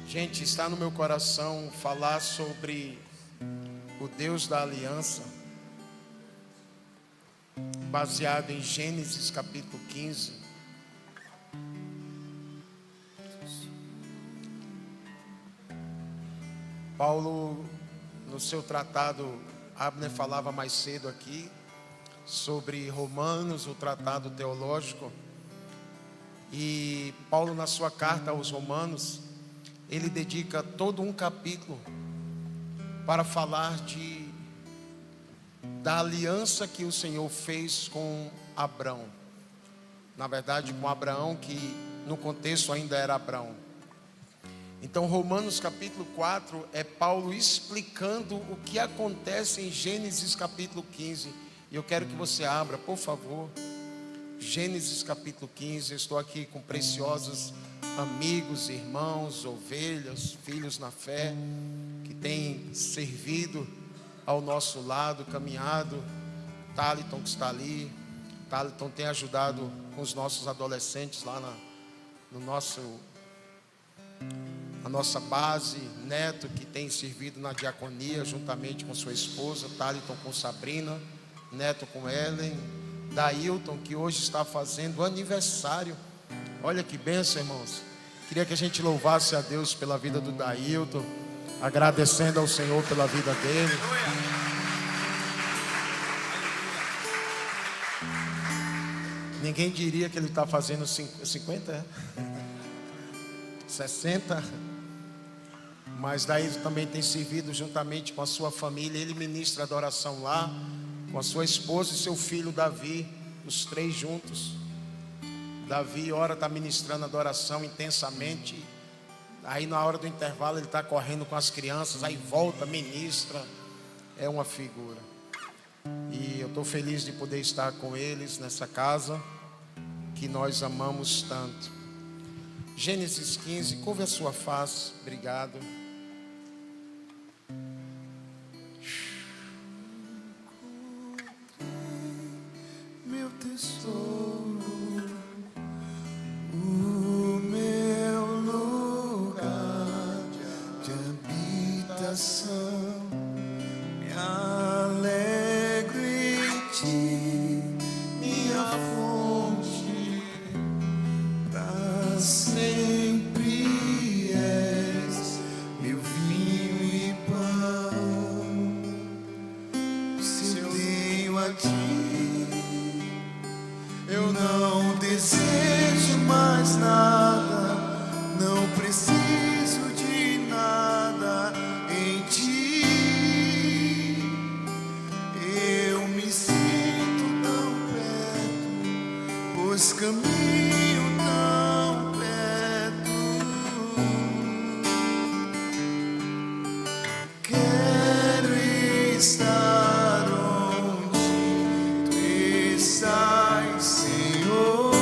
Gente, está no meu coração falar sobre o Deus da aliança, baseado em Gênesis capítulo 15. Paulo, no seu tratado, Abner falava mais cedo aqui, sobre Romanos, o tratado teológico. E Paulo, na sua carta aos Romanos, ele dedica todo um capítulo para falar da aliança que o Senhor fez com Abrão. Na verdade, com Abraão, que no contexto ainda era Abrão. Então, Romanos capítulo 4 é Paulo explicando o que acontece em Gênesis capítulo 15. E eu quero que você abra, por favor, Gênesis capítulo 15. Eu estou aqui com preciosos amigos, irmãos, ovelhas, filhos na fé, que têm servido ao nosso lado, caminhado. Taliton, que está ali. Taliton tem ajudado com os nossos adolescentes lá na nossa base. Neto, que tem servido na diaconia juntamente com sua esposa. Taliton com Sabrina, Neto com Ellen. Dailton, que hoje está fazendo aniversário. Olha que bênção, irmãos. Queria que a gente louvasse a Deus pela vida do Dailton, agradecendo ao Senhor pela vida dele. Ninguém diria que ele está fazendo 50, 60. Mas Dailton também tem servido juntamente com a sua família. Ele ministra adoração lá, com a sua esposa e seu filho Davi, os três juntos. Davi, ora, está ministrando adoração intensamente. Aí na hora do intervalo ele está correndo com as crianças. Aí volta, ministra. É uma figura. E eu estou feliz de poder estar com eles nessa casa que nós amamos tanto. Gênesis 15, curva a sua face. Obrigado. Meu tesouro, o meu lugar de habitação, me alegro em ti, minha fonte, pra sempre és meu vinho e pão. Se eu tenho a ti, eu não desejo mais nada, não preciso de nada em ti. Eu me sinto tão perto, pois caminho tão perto. Quero estar onde tu estás, Senhor.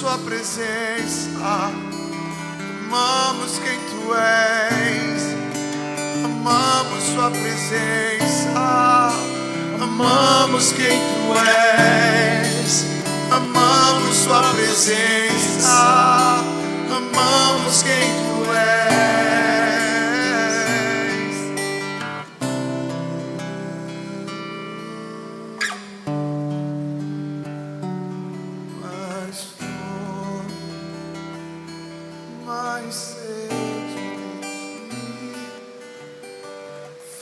sua presença, amamos quem tu és, amamos sua presença, amamos quem tu és, amamos sua presença, amamos quem tu és. Mais sede de ti,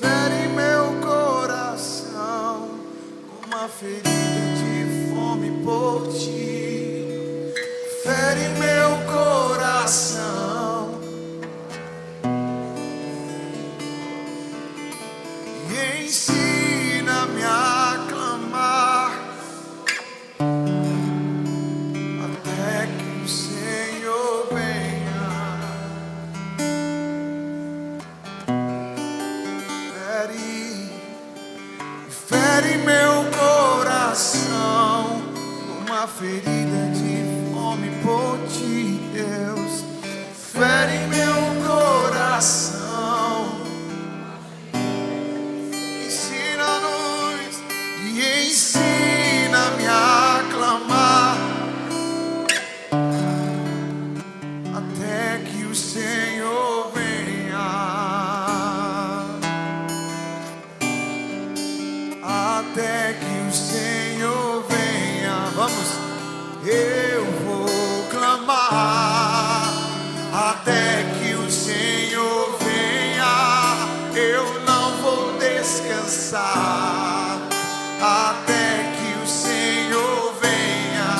fere meu coração com uma ferida de fome por ti, fere meu coração e ensina-me a clamar até que o Senhor venha. Fere meu coração, uma ferida de fome por ti, Deus. Fere meu coração, ensina-nos e ensina-me a clamar até que o Senhor venha. Até que o Senhor venha, vamos, eu vou clamar. Até que o Senhor venha, eu não vou descansar. Até que o Senhor venha,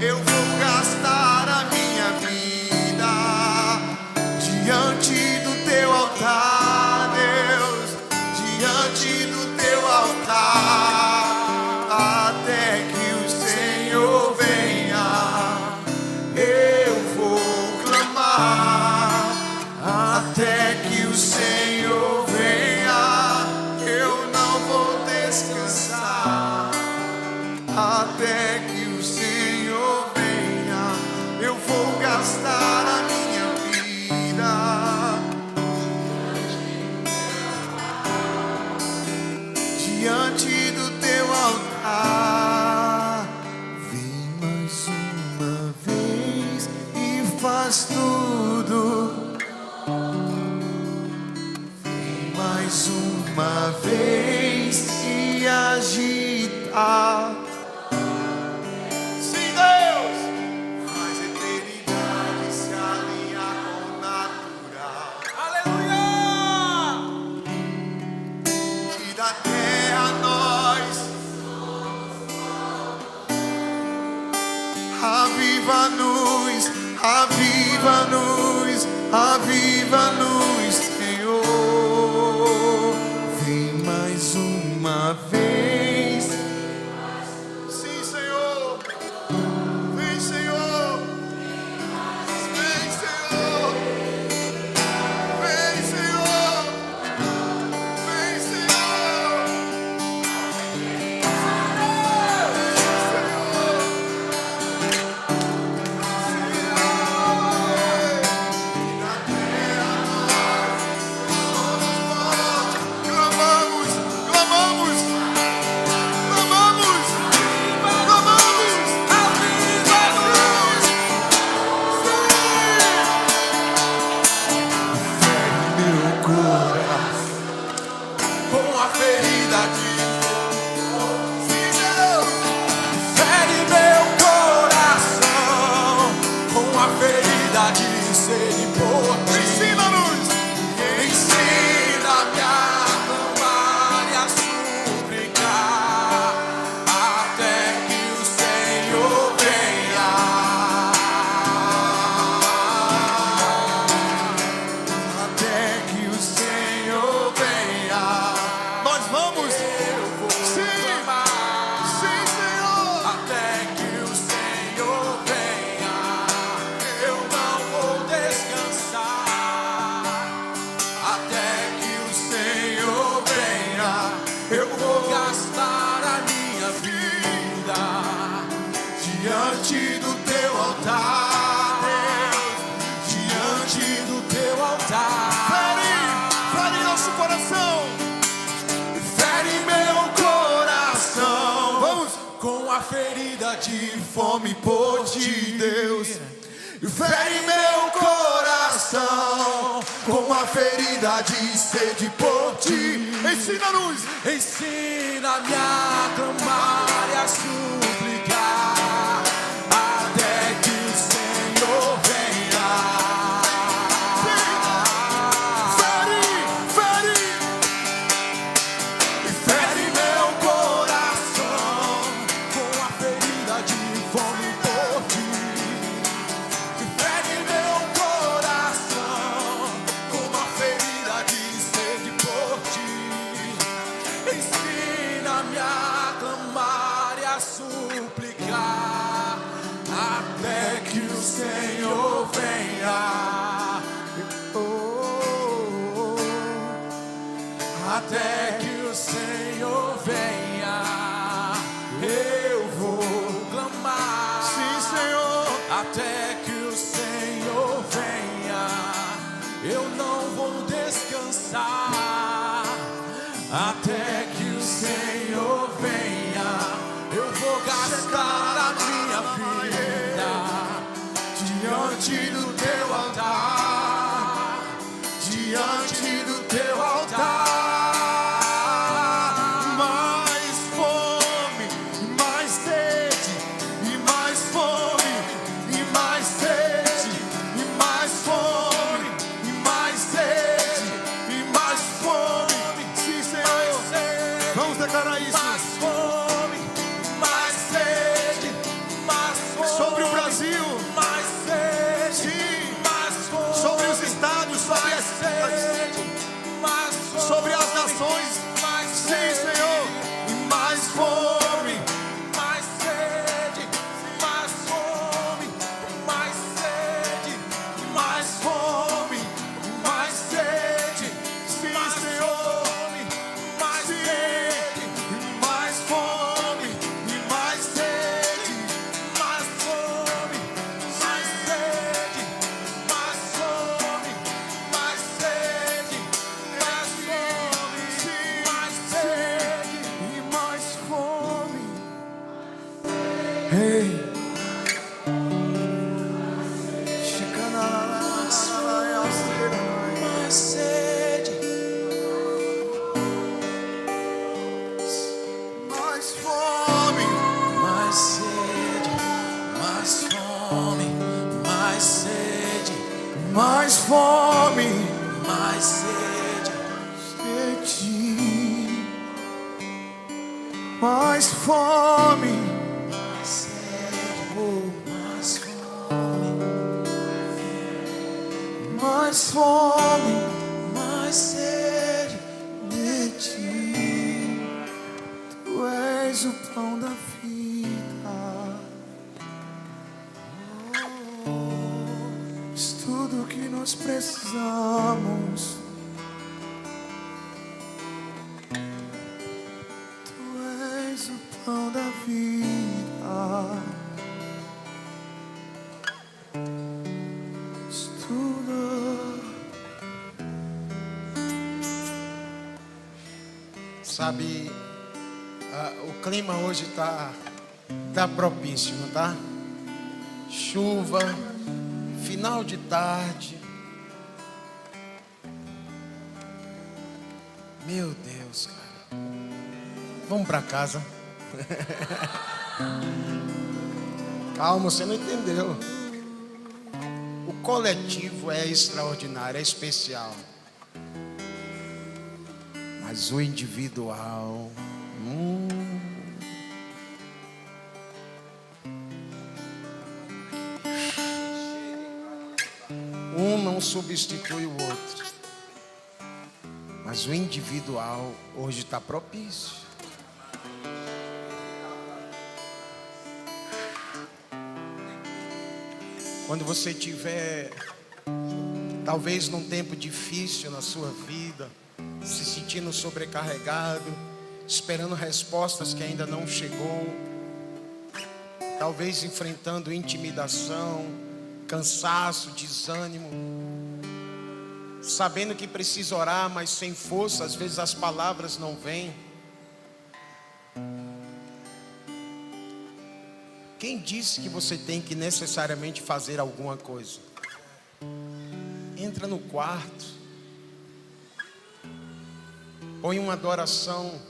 eu vou gastar a minha vida diante do teu altar, Deus, diante do teu altar. Até que o Senhor venha, eu vou clamar. Até que o Senhor venha, eu não vou descansar. Até que o Senhor venha, eu vou gastar a minha vida diante do teu altar. Vem mais uma vez e faz tudo. Vem mais uma vez e agita. Sim, Deus, faz a eternidade se alinhar com o natural. Aleluia! E da terra nós, aviva-nos, aviva-nos, aviva-nos, Senhor. Vem mais uma vez. Sim, Senhor. Vem, Senhor. Vem, Senhor. Vem, Senhor. Vem, Senhor. Clamamos, clamamos, clamamos, clamamos, aviva-nos. Fere meu coração com a ferida de fere meu coração com a ferida de sede por ti. Ensina-nos, ensina-me a clamar e a suplicar até que o Senhor venha. Até que o Senhor venha. Nós vamos. Sim, sim, Senhor. Até que o Senhor venha, eu não vou descansar. Até que o Senhor venha, eu vou gastar a minha vida diante do teu altar. a ferida de fome por ti, Deus. Fere meu coração com a ferida de sede por ti. Ensina-nos, ensina-me a clamar e a suplicar até que o Senhor venha. Fere meu coração com a ferida de fome por ti. Fere meu coração com a ferida de sede por ti. Ensina-me a clamar e a suplicar até que o Senhor venha. Até que o Senhor venha, eu vou clamar. Sim, Senhor. Até que o Senhor venha, eu não vou descansar. Até que o Senhor venha, eu vou gastar a minha vida diante do teu altar, diante do teu altar. Mais fome, mais sede, e mais fome, e mais sede, e mais fome, e mais sede, e mais fome. Sim, Senhor. Vamos declarar isso. Mais fome, mais sede, mais fome. Sobre o Brasil, mais sede. Sim, mais fome. Sobre os estados, sobre as sede, mais fome. Sobre as nações, mais sede. Sim, Senhor. E mais fome, mais sede, mais fome, mais sede, mais fome, mais sede. Sim, Senhor. Mais sede, mais fome, e mais sede, mais fome, mais sede, mais fome, mais sede, mais fome, mais sede e mais fome. Ei, mais sede, mais fome, mais sede, mais fome, mais sede, mais fome, mais sede, mais fome, mais sede, mais fome, mais fome, mais sede de ti. Tu és o pão da vida. És tudo o que nós precisamos. Tu és o pão da vida. És tudo. Sabe, o clima hoje tá propício, não tá? Chuva, final de tarde. Meu Deus, cara. Vamos pra casa. Calma, você não entendeu. O coletivo é extraordinário, é especial. Mas o individual, um não substitui o outro. Mas o individual hoje está propício. Quando você tiver, talvez num tempo difícil na sua vida, se sentindo sobrecarregado, esperando respostas que ainda não chegou, talvez enfrentando intimidação, cansaço, desânimo, sabendo que precisa orar, mas sem força, às vezes as palavras não vêm. Quem disse que você tem que necessariamente fazer alguma coisa? Entra no quarto, põe uma adoração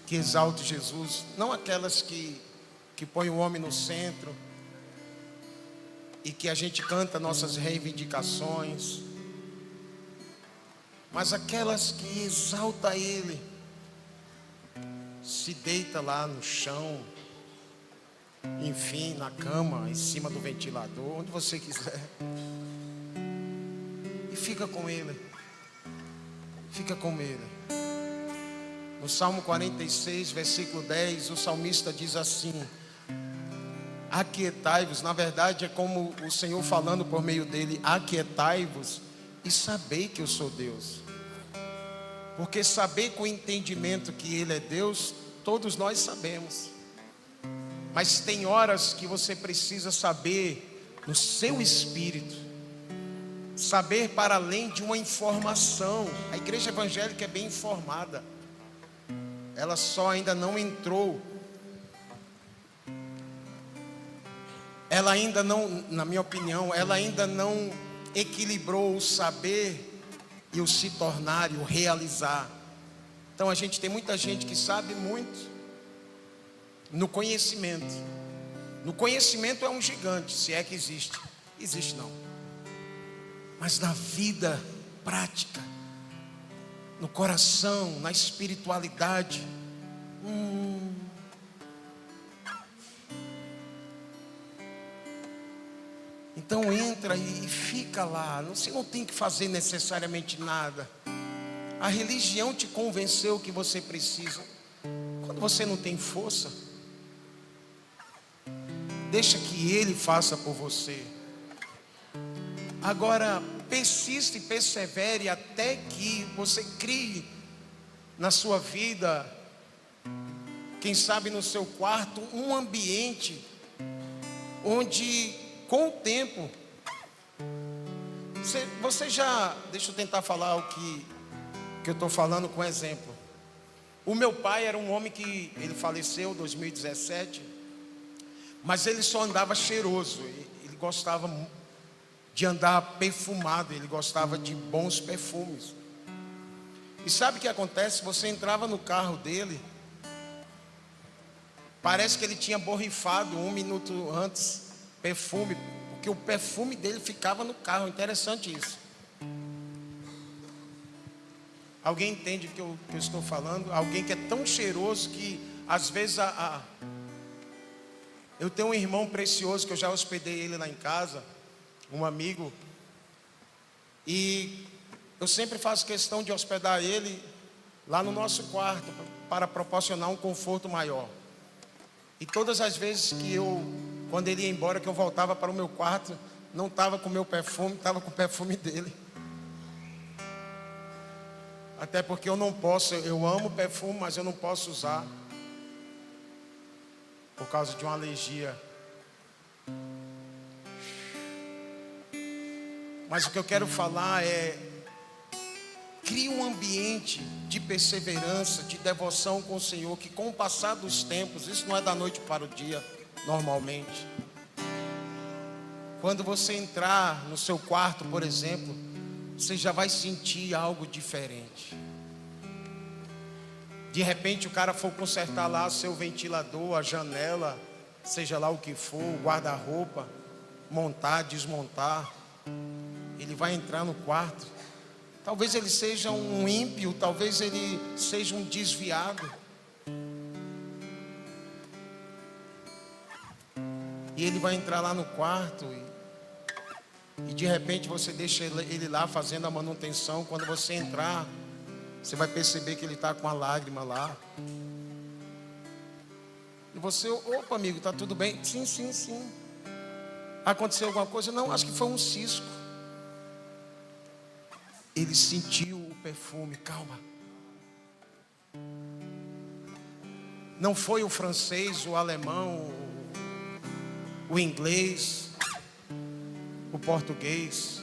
que exalte Jesus, não aquelas que põem o homem no centro e que a gente canta nossas reivindicações, mas aquelas que exalta Ele. Se deita lá no chão, enfim, na cama, em cima do ventilador, onde você quiser, e fica com Ele. Fica com Ele. No Salmo 46, versículo 10, o salmista diz assim: aquietai-vos. Na verdade é como o Senhor falando por meio dele: aquietai-vos e sabei que eu sou Deus. Porque saber com o entendimento que Ele é Deus, todos nós sabemos. Mas tem horas que você precisa saber no seu espírito, saber para além de uma informação. A igreja evangélica é bem informada, ela só ainda não entrou, ela ainda não, na minha opinião, ela ainda não equilibrou o saber e o se tornar e o realizar. Então a gente tem muita gente que sabe muito no conhecimento. No conhecimento é um gigante, se é que existe. Existe não. Mas na vida prática, no coração, na espiritualidade, então entra e fica lá. Você não tem que fazer necessariamente nada. A religião te convenceu que você precisa. Quando você não tem força, deixa que Ele faça por você. Agora, persista e persevere até que você crie na sua vida, quem sabe no seu quarto, um ambiente onde, com o tempo, você já... Deixa eu tentar falar o que eu estou falando com exemplo. O meu pai era um homem que... Ele faleceu em 2017, mas ele só andava cheiroso. Ele gostava de andar perfumado, ele gostava de bons perfumes. E sabe o que acontece? Você entrava no carro dele, parece que ele tinha borrifado 1 minuto antes perfume, porque o perfume dele ficava no carro. Interessante isso. Alguém entende o que eu estou falando? Alguém que é tão cheiroso que às vezes eu tenho um irmão precioso que eu já hospedei ele lá em casa, um amigo, e eu sempre faço questão de hospedar ele lá no nosso quarto para proporcionar um conforto maior. E todas as vezes quando ele ia embora, que eu voltava para o meu quarto, não estava com o meu perfume, estava com o perfume dele. Até porque eu não posso, eu amo perfume, mas eu não posso usar por causa de uma alergia. Mas o que eu quero falar é: crie um ambiente de perseverança, de devoção com o Senhor, que com o passar dos tempos, isso não é da noite para o dia, normalmente. Quando você entrar no seu quarto, por exemplo, você já vai sentir algo diferente. De repente o cara for consertar lá seu ventilador, a janela, seja lá o que for, o guarda-roupa, montar, desmontar, ele vai entrar no quarto. Talvez ele seja um ímpio, talvez ele seja um desviado, e ele vai entrar lá no quarto e de repente você deixa ele lá fazendo a manutenção. Quando você entrar, você vai perceber que ele está com uma lágrima lá. E você: opa, amigo, está tudo bem? Sim, sim, sim. Aconteceu alguma coisa? Não, acho que foi um cisco. Ele sentiu o perfume. Calma. Não foi o francês, o alemão, o inglês, o português.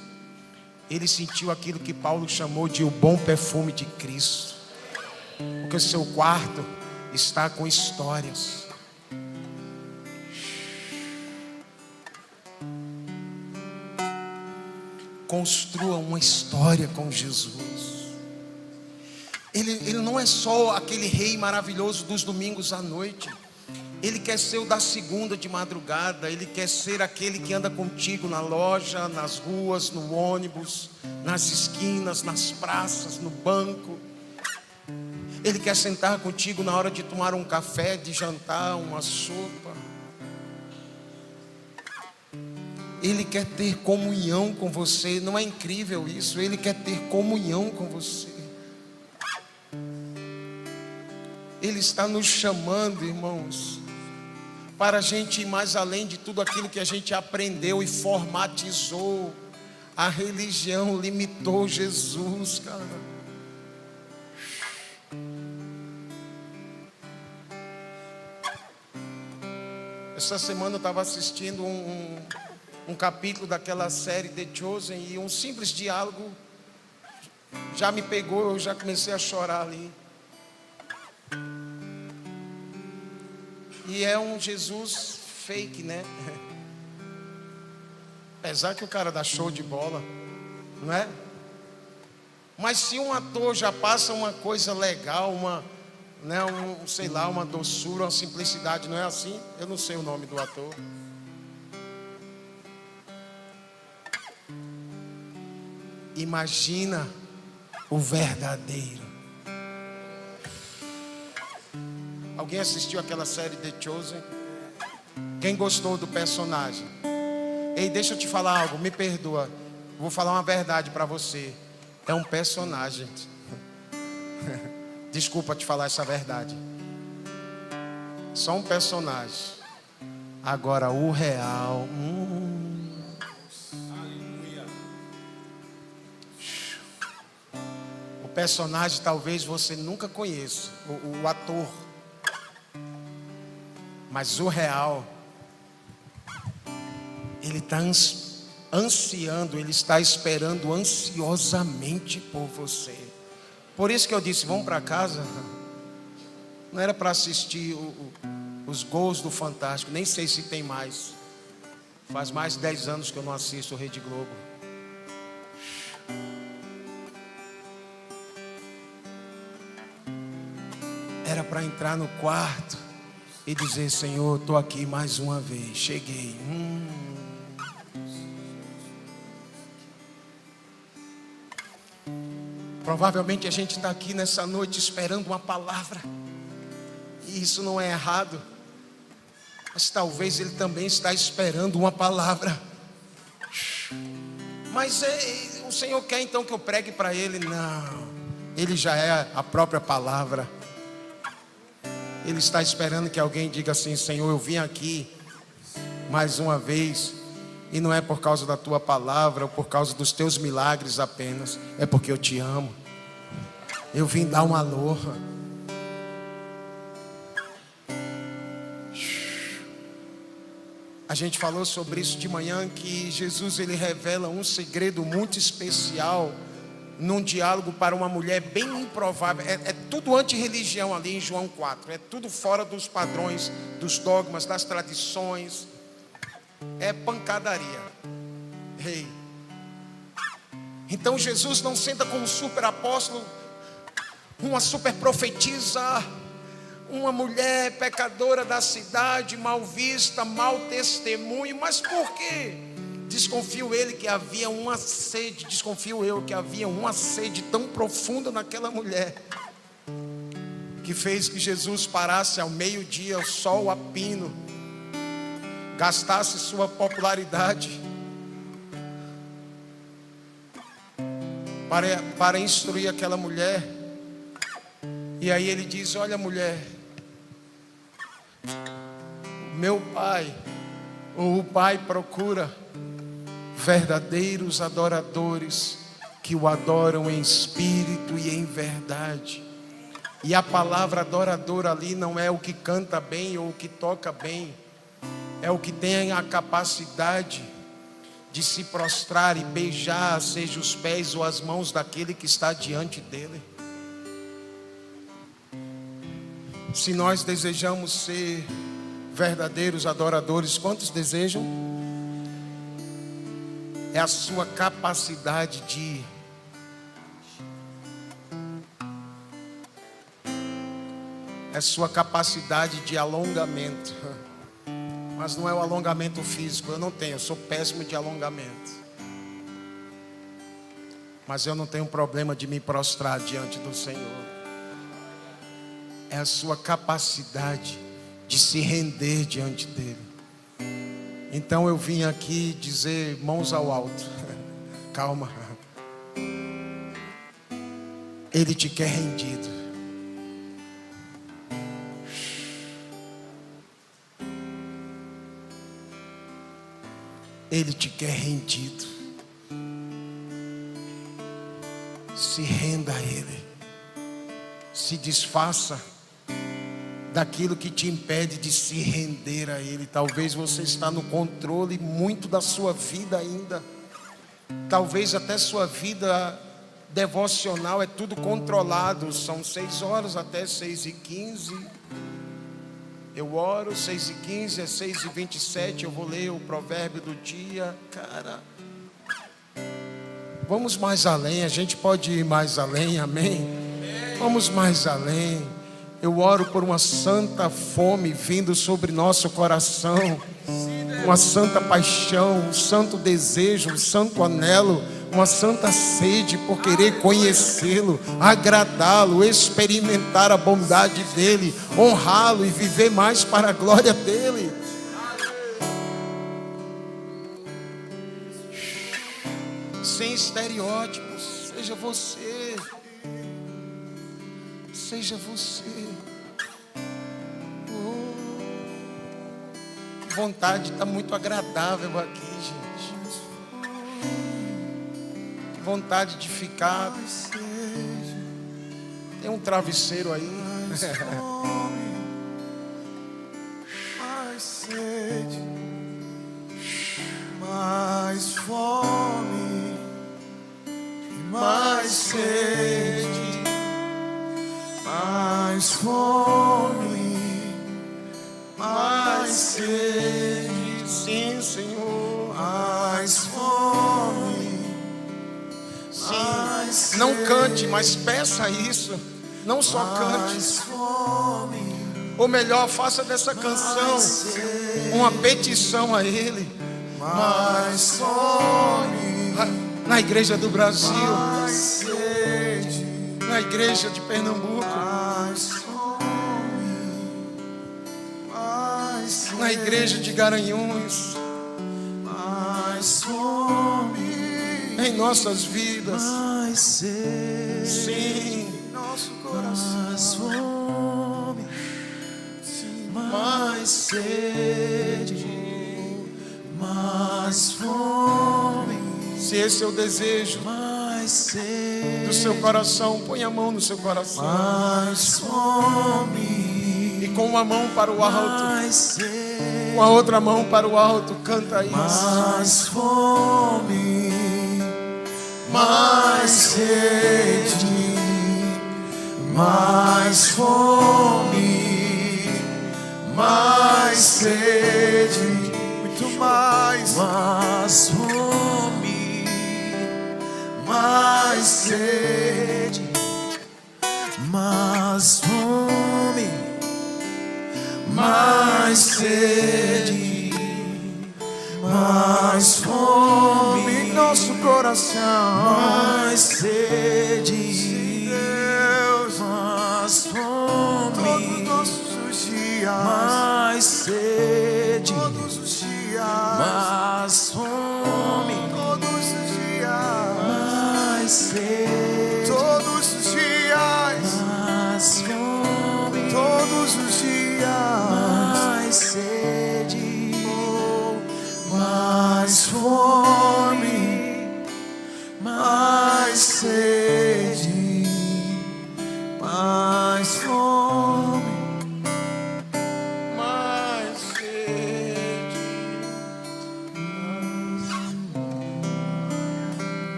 Ele sentiu aquilo que Paulo chamou de o bom perfume de Cristo. Porque o seu quarto está com histórias. construa uma história com Jesus. Ele não é só aquele rei maravilhoso dos domingos à noite. Ele quer ser o da segunda de madrugada. Ele quer ser aquele que anda contigo na loja, nas ruas, no ônibus, nas esquinas, nas praças, no banco. Ele quer sentar contigo na hora de tomar um café, de jantar, uma sopa. Ele quer ter comunhão com você. Não é incrível isso? Ele quer ter comunhão com você. Ele está nos chamando, irmãos, para a gente ir mais além de tudo aquilo que a gente aprendeu e formatizou. A religião limitou Jesus, cara. Essa semana eu estava assistindo um capítulo daquela série The Chosen, e um simples diálogo já me pegou, eu já comecei a chorar ali. E é um Jesus fake, né? Apesar que o cara dá show de bola, não é? Mas se um ator já passa uma coisa legal, sei lá, uma doçura, uma simplicidade, não é assim? Eu não sei o nome do ator. Imagina o verdadeiro. Alguém assistiu aquela série The Chosen? Quem gostou do personagem? Ei, deixa eu te falar algo, me perdoa. Vou falar uma verdade para você. É um personagem. Desculpa te falar essa verdade. Só um personagem. Agora o real. O personagem talvez você nunca conheça, o ator. Mas o real, ele está ansiando, ele está esperando ansiosamente por você. Por isso que eu disse, vamos para casa. Não era para assistir os gols do Fantástico, nem sei se tem mais. Faz mais de 10 anos que eu não assisto o Rede Globo. Era para entrar no quarto e dizer, Senhor, estou aqui mais uma vez, cheguei. Provavelmente a gente está aqui nessa noite esperando uma palavra, e isso não é errado, mas talvez ele também está esperando uma palavra. Mas o Senhor quer então que eu pregue para ele? Não, ele já é a própria palavra. Ele está esperando que alguém diga assim, Senhor, eu vim aqui mais uma vez, e não é por causa da tua palavra ou por causa dos teus milagres apenas, é porque eu te amo. Eu vim dar um alô. A gente falou sobre isso de manhã, que Jesus, ele revela um segredo muito especial num diálogo para uma mulher bem improvável. É tudo anti-religião ali em João 4. É tudo fora dos padrões, dos dogmas, das tradições. É pancadaria. Hey. Então Jesus não senta como super apóstolo, uma super profetisa, uma mulher pecadora da cidade, mal vista, mau testemunho. Mas por quê? Desconfio eu que havia uma sede tão profunda naquela mulher, que fez que Jesus parasse ao meio-dia, o sol a pino, gastasse sua popularidade para instruir aquela mulher. E aí ele diz, olha mulher, meu pai, ou o pai procura verdadeiros adoradores que o adoram em espírito e em verdade. E a palavra adorador ali não é o que canta bem ou o que toca bem, é o que tem a capacidade de se prostrar e beijar, seja os pés ou as mãos daquele que está diante dele. Se nós desejamos ser verdadeiros adoradores, quantos desejam? é a sua capacidade de alongamento. Mas não é o alongamento físico, eu não tenho, eu sou péssimo de alongamento. Mas eu não tenho problema de me prostrar diante do Senhor. É a sua capacidade de se render diante dEle. Então eu vim aqui dizer, mãos ao alto. Calma. Ele te quer rendido. Ele te quer rendido. Se renda a Ele. Se desfaça daquilo que te impede de se render a Ele. Talvez você está no controle muito da sua vida ainda. Talvez até sua vida devocional é tudo controlado. São 6 horas até 6h15. Eu oro 6h15, é 6h27. Eu vou ler o provérbio do dia. Cara, vamos mais além. A gente pode ir mais além, amém? Vamos mais além. Eu oro por uma santa fome vindo sobre nosso coração, uma santa paixão, um santo desejo, um santo anelo, uma santa sede por querer conhecê-lo, agradá-lo, experimentar a bondade dEle, honrá-lo e viver mais para a glória dEle. Sem estereótipos, seja você. Seja você. Que vontade, está muito agradável aqui, gente. Que vontade de ficar. Tem um travesseiro aí. Mais sede, mais fome, mais sede. Mais fome, mais sede, Sim, Senhor. mais fome, mais Sim. Não cante, mas peça isso. Não só cante. mais fome, Ou melhor, faça dessa canção uma petição a Ele. mais fome, Na igreja do Brasil, mais sede, na igreja de Pernambuco, mais fome, mais sede, na igreja de Garanhuns, mais fome, em nossas vidas. mais sede, Sim, nosso coração, mais fome, mais sede, mais fome, se esse é o desejo mais sede, do seu coração, põe a mão no seu coração. mais fome, E com uma mão para o alto, mais sede, com a outra mão para o alto, canta isso. mais fome, mais sede, mais fome, mais sede, muito mais fome, mais sede, mais fome, mais sede, mais fome em nosso coração, mais sede, Deus, mais fome todos os dias, mais sede todos os dias, mais fome todos os dias, mais sede todos os dias, mais fome todos os dias, mais sede, mais fome, mais sede, mais fome,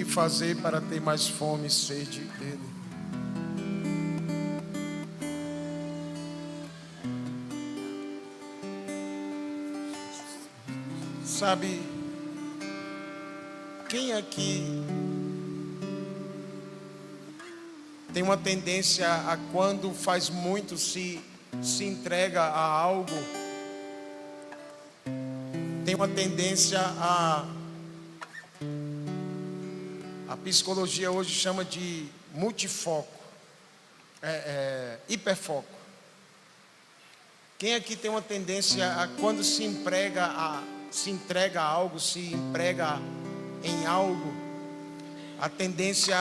fazer para ter mais fome e sede dele? Sabe, quem aqui tem uma tendência a, quando faz muito, se entrega a algo, tem uma tendência a psicologia hoje chama de multifoco, hiperfoco. Quem aqui tem uma tendência a, quando se entrega a algo, se emprega em algo, a tendência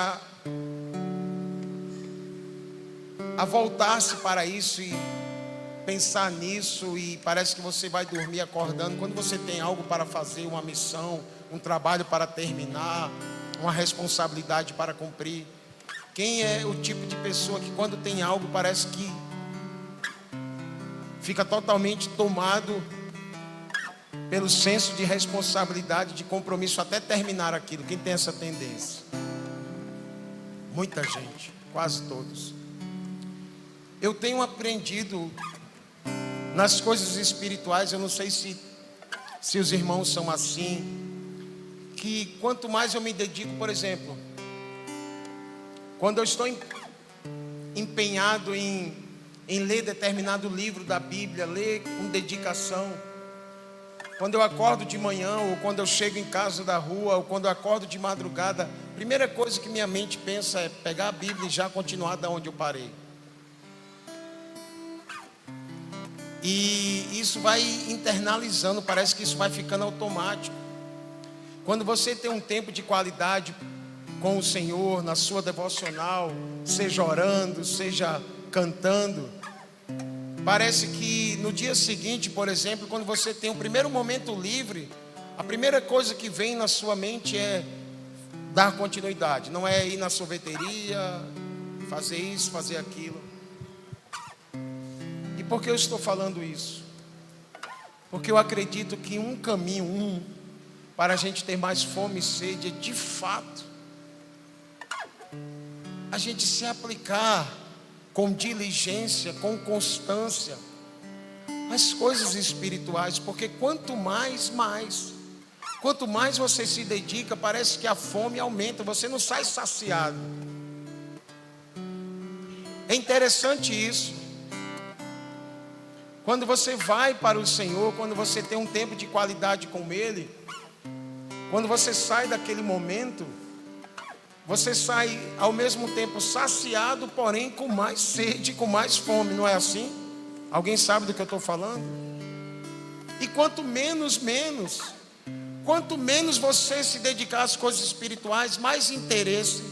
a voltar-se para isso e pensar nisso, e parece que você vai dormir acordando. Quando você tem algo para fazer, uma missão, um trabalho para terminar, uma responsabilidade para cumprir, quem é o tipo de pessoa que quando tem algo parece que fica totalmente tomado pelo senso de responsabilidade, de compromisso até terminar aquilo? Quem tem essa tendência? Muita gente, quase todos. Eu tenho aprendido nas coisas espirituais, eu não sei se os irmãos são assim, que quanto mais eu me dedico, por exemplo, quando eu estou empenhado em ler determinado livro da Bíblia, ler com dedicação, quando eu acordo de manhã, ou quando eu chego em casa da rua, ou quando eu acordo de madrugada, a primeira coisa que minha mente pensa é pegar a Bíblia e já continuar da onde eu parei. E isso vai internalizando, parece que isso vai ficando automático. Quando você tem um tempo de qualidade com o Senhor, na sua devocional, seja orando, seja cantando, parece que no dia seguinte, por exemplo, quando você tem o primeiro momento livre, a primeira coisa que vem na sua mente é dar continuidade. Não é ir na sorveteria, fazer isso, fazer aquilo. E por que eu estou falando isso? Porque eu acredito que um caminho, para a gente ter mais fome e sede, é de fato a gente se aplicar com diligência, com constância as coisas espirituais, porque quanto mais você se dedica, parece que a fome aumenta, você não sai saciado. É interessante isso. Quando você vai para o Senhor, quando você tem um tempo de qualidade com Ele, quando você sai daquele momento, você sai ao mesmo tempo saciado, porém com mais sede, com mais fome, não é assim? Alguém sabe do que eu estou falando? E quanto menos você se dedicar às coisas espirituais, mais interesse,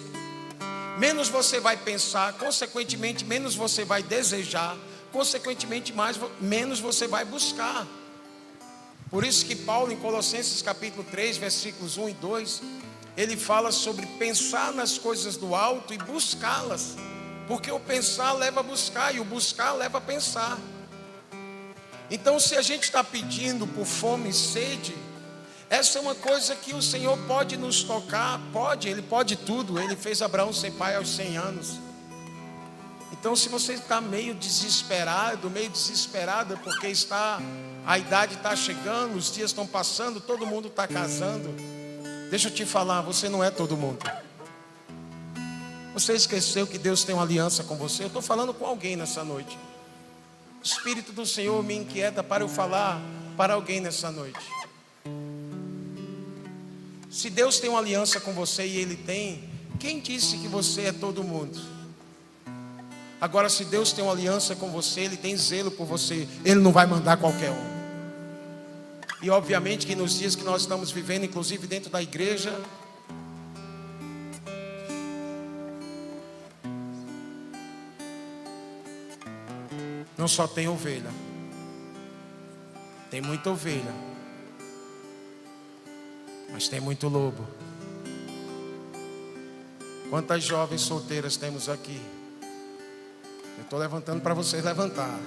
menos você vai pensar, consequentemente menos você vai desejar, consequentemente menos você vai buscar. Por isso que Paulo, em Colossenses capítulo 3, versículos 1 e 2, ele fala sobre pensar nas coisas do alto e buscá-las, porque o pensar leva a buscar e o buscar leva a pensar. Então, se a gente está pedindo por fome e sede, essa é uma coisa que o Senhor pode nos tocar. Ele pode tudo. Ele fez Abraão ser pai aos 100 anos. Então, se você está meio desesperado, meio desesperada, porque a idade está chegando, os dias estão passando, todo mundo está casando, deixa eu te falar, você não é todo mundo. Você esqueceu que Deus tem uma aliança com você? Eu estou falando com alguém nessa noite. O Espírito do Senhor me inquieta para eu falar para alguém nessa noite. Se Deus tem uma aliança com você, e Ele tem, quem disse que você é todo mundo? Agora, se Deus tem uma aliança com você, Ele tem zelo por você, Ele não vai mandar qualquer um. E obviamente que nos dias que nós estamos vivendo, inclusive dentro da igreja, não só tem ovelha, tem muita ovelha, mas tem muito lobo. Quantas jovens solteiras temos aqui? Eu estou levantando para vocês levantar.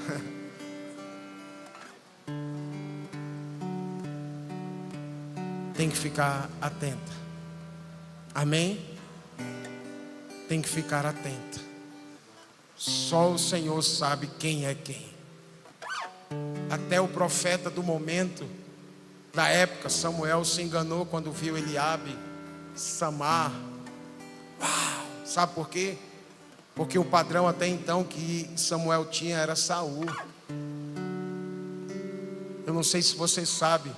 Tem que ficar atenta. Amém? Tem que ficar atento. Só o Senhor sabe quem é quem. Até o profeta do momento, da época, Samuel, se enganou quando viu Eliabe, Samar. Uau! Sabe por quê? Porque o padrão até então que Samuel tinha era Saul. Eu não sei se você sabe,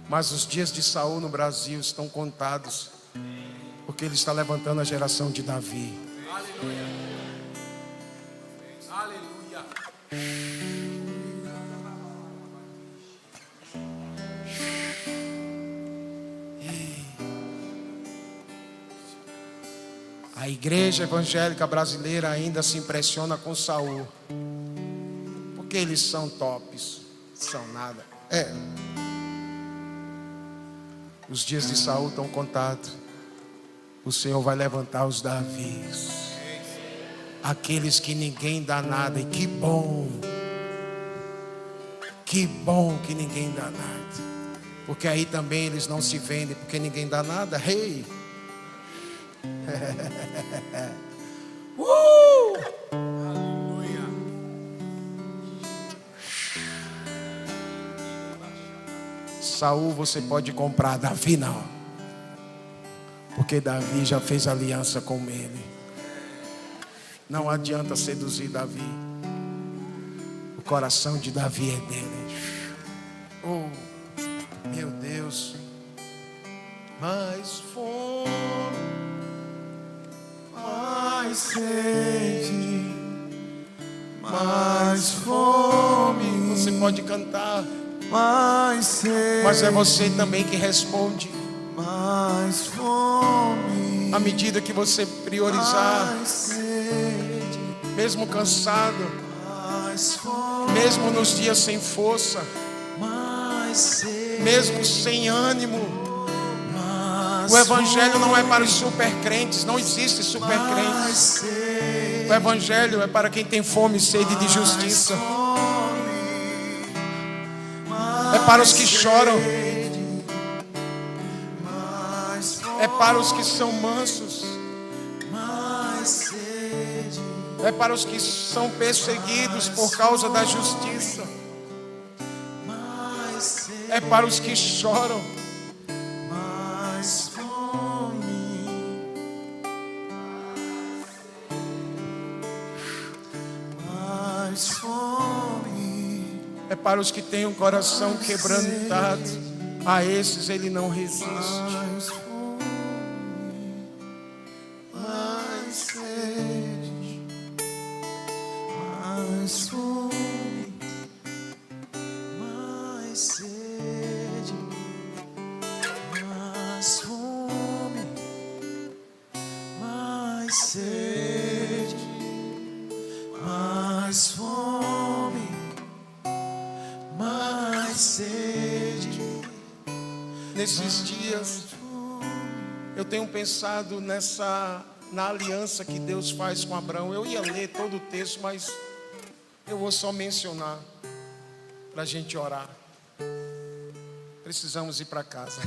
mas os dias de Saul no Brasil estão contados, porque ele está levantando a geração de Davi. Aleluia. Aleluia. A igreja evangélica brasileira ainda se impressiona com Saul, porque eles são tops, são nada. Os dias de Saul estão contados. O Senhor vai levantar os Davis, aqueles que ninguém dá nada. E que bom que ninguém dá nada, porque aí também eles não se vendem, porque ninguém dá nada. Hey! Aleluia. Saul você pode comprar, Davi não, porque Davi já fez aliança com ele. Não adianta seduzir Davi. O coração de Davi é dele. Oh, meu Deus. Mais fome, mais sede, mais fome. Você pode cantar, mais sede, mas é você também que responde. mais fome, À medida que você priorizar, mais sede, mesmo cansado, mais fome, mesmo nos dias sem força, mais sede, mesmo sem ânimo. mais O evangelho não é para os super crentes, não existe super mais crentes. sede, O evangelho é para quem tem fome e sede de justiça. É para os que choram, é para os que são mansos, mais sede, é para os que são perseguidos por causa da justiça, mais sede, é para os que choram. mais fome, mais fome, É para os que têm um coração quebrantado. A esses ele não resiste. mais fome, mais sede, mais fome, mais sede, mais fome, mais sede, mais fome, mais sede. Nesses dias eu tenho pensado na aliança que Deus faz com Abraão. Eu ia ler todo o texto, mas eu vou só mencionar para a gente orar. Precisamos ir para casa.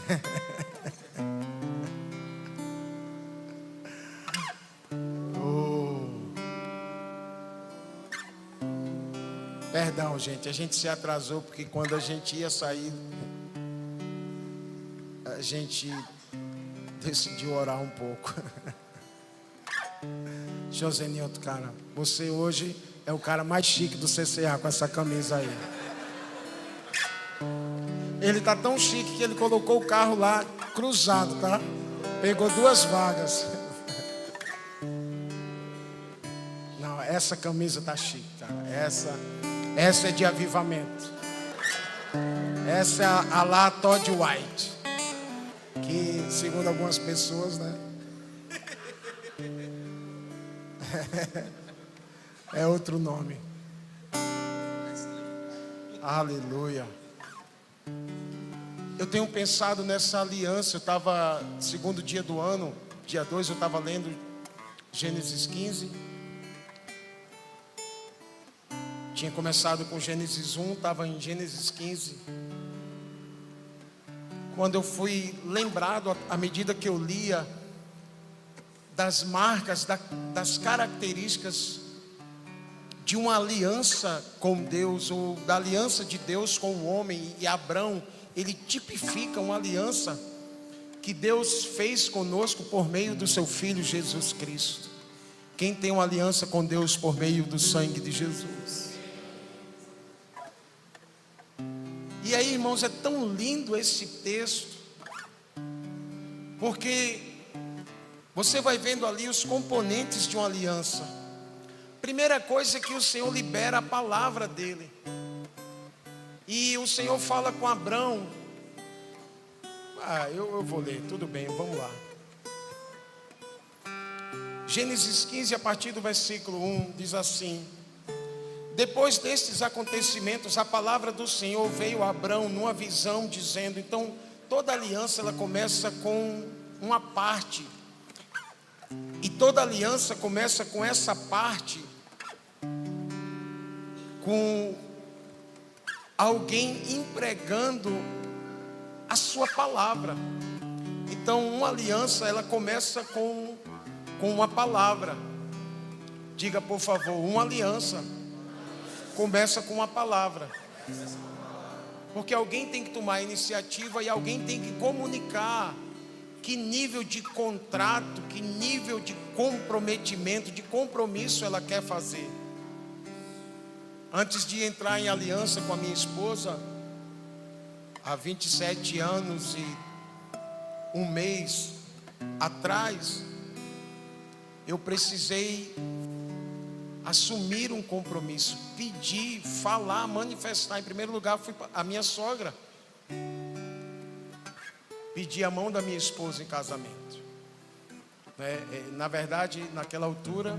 Perdão, gente, a gente se atrasou porque quando a gente ia sair, a gente decidiu orar um pouco. Josenilton, cara, você hoje é o cara mais chique do CCA com essa camisa aí. Ele tá tão chique que ele colocou o carro lá cruzado, tá? Pegou 2 vagas. Não, essa camisa tá chique, cara. Essa é de avivamento. Essa é a lá Todd White, que segundo algumas pessoas, né, é outro nome. Aleluia. Eu tenho pensado nessa aliança. Eu estava, segundo dia do ano, dia 2, eu estava lendo Gênesis 15. Tinha começado com Gênesis 1, estava em Gênesis 15. Quando eu fui lembrado, à medida que eu lia, das marcas, das características de uma aliança com Deus, ou da aliança de Deus com o homem. E Abrão, ele tipifica uma aliança que Deus fez conosco por meio do seu Filho Jesus Cristo. Quem tem uma aliança com Deus por meio do sangue de Jesus? E aí, irmãos, é tão lindo esse texto, porque você vai vendo ali os componentes de uma aliança. Primeira coisa é que o Senhor libera a palavra dele. E o Senhor fala com Abrão. Eu vou ler, tudo bem, vamos lá. Gênesis 15, a partir do versículo 1, diz assim: depois destes acontecimentos, a palavra do Senhor veio a Abrão numa visão, dizendo. Então, toda aliança ela começa com uma parte. E toda aliança começa com essa parte, com alguém empregando a sua palavra. Então, uma aliança ela começa com uma palavra. Diga, por favor, uma aliança começa com uma palavra. Porque alguém tem que tomar a iniciativa e alguém tem que comunicar que nível de contrato, que nível de comprometimento, de compromisso ela quer fazer. Antes de entrar em aliança com a minha esposa, há 27 anos e um mês atrás, eu precisei assumir um compromisso, pedir, falar, manifestar. Em primeiro lugar, fui a minha sogra. Pedi a mão da minha esposa em casamento. Na verdade, naquela altura,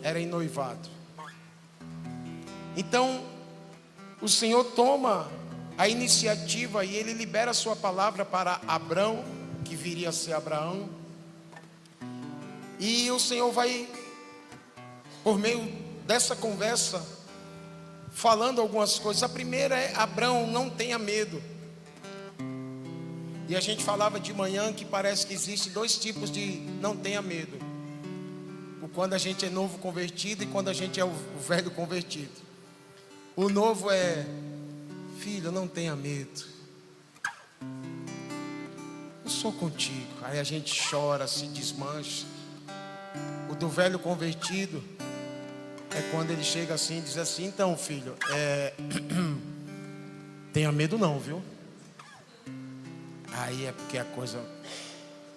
era em noivado. Então, o Senhor toma a iniciativa e Ele libera a sua palavra para Abrão, que viria a ser Abraão. E o Senhor vai, por meio dessa conversa, falando algumas coisas. A primeira é: Abrão, não tenha medo. E a gente falava de manhã que parece que existe dois tipos de não tenha medo: o quando a gente é novo convertido e quando a gente é o velho convertido. O novo é: filho, não tenha medo, eu sou contigo. Aí a gente chora, se desmancha. O do velho convertido é quando ele chega assim e diz assim: então, filho, tenha medo não, viu? Aí é porque a coisa...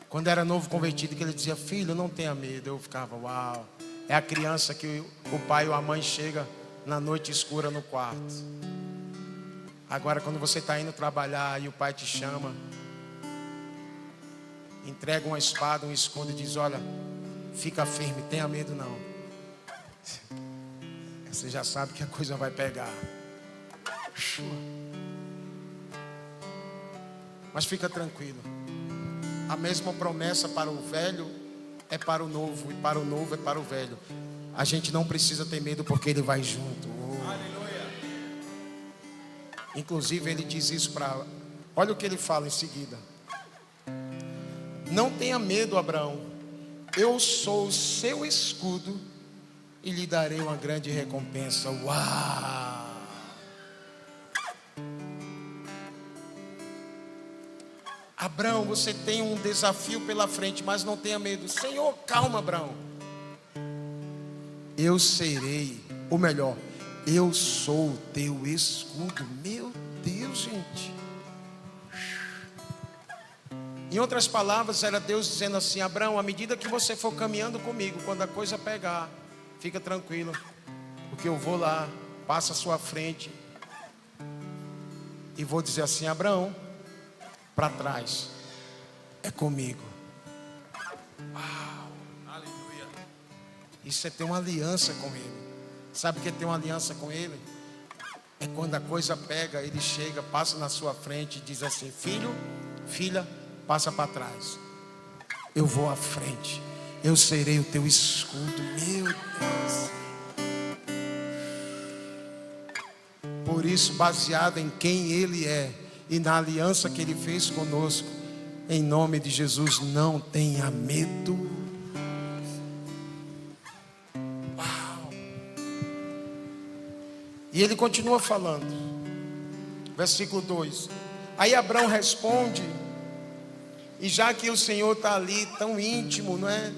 Quando era novo convertido, que ele dizia: filho, não tenha medo, eu ficava: uau. É a criança que o pai ou a mãe chega na noite escura no quarto. Agora, quando você está indo trabalhar e o pai te chama, entrega uma espada, um escudo e diz: olha, fica firme, tenha medo não. Você já sabe que a coisa vai pegar. Mas fica tranquilo, a mesma promessa para o velho é para o novo, e para o novo é para o velho. A gente não precisa ter medo, porque Ele vai junto. Aleluia. Inclusive Ele diz isso para... Olha o que Ele fala em seguida: não tenha medo, Abraão, eu sou o seu escudo e lhe darei uma grande recompensa. Uau! Abraão, você tem um desafio pela frente, mas não tenha medo. Senhor, calma, Abraão. Eu serei, ou melhor, eu sou o teu escudo. Meu Deus, gente. Em outras palavras, era Deus dizendo assim: Abraão, à medida que você for caminhando comigo, quando a coisa pegar, fica tranquilo, porque eu vou lá, passo à sua frente e vou dizer assim: Abraão, para trás é comigo. Uau. Aleluia. Isso é ter uma aliança com Ele. Sabe o que é ter uma aliança com Ele? É quando a coisa pega, Ele chega, passa na sua frente e diz assim: filho, filha, passa para trás, eu vou à frente, eu serei o teu escudo. Meu Deus. Por isso, baseado em quem Ele é e na aliança que Ele fez conosco, em nome de Jesus, não tenha medo. E ele continua falando. Versículo 2. Aí Abrão responde, e já que o Senhor está ali tão íntimo, não é?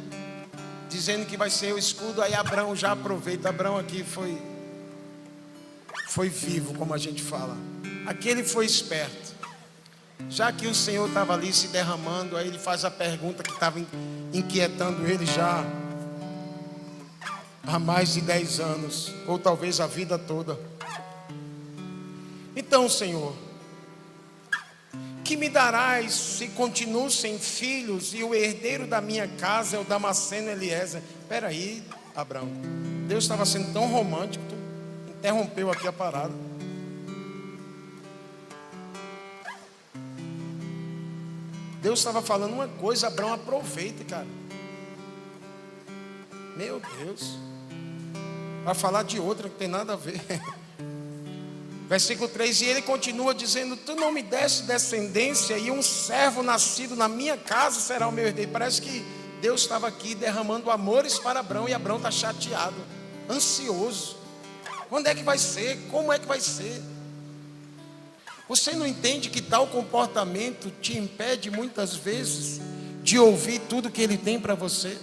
Dizendo que vai ser o escudo, aí Abrão já aproveita. Abrão aqui foi vivo, como a gente fala. Aqui ele foi esperto. Já que o Senhor estava ali se derramando, aí ele faz a pergunta que estava inquietando ele já há mais de 10 anos, ou talvez a vida toda. Então, Senhor, que me darás se continuo sem filhos e o herdeiro da minha casa é o Damasceno Eliezer? Espera aí, Abraão. Deus estava sendo tão romântico, tu interrompeu aqui a parada. Deus estava falando uma coisa, Abraão aproveita, cara. Meu Deus. Vai falar de outra que tem nada a ver. Versículo 3, e ele continua dizendo, tu não me deste descendência e um servo nascido na minha casa será o meu herdeiro. Parece que Deus estava aqui derramando amores para Abrão, e Abrão está chateado, ansioso. Quando é que vai ser? Como é que vai ser? Você não entende que tal comportamento te impede muitas vezes de ouvir tudo que ele tem para você?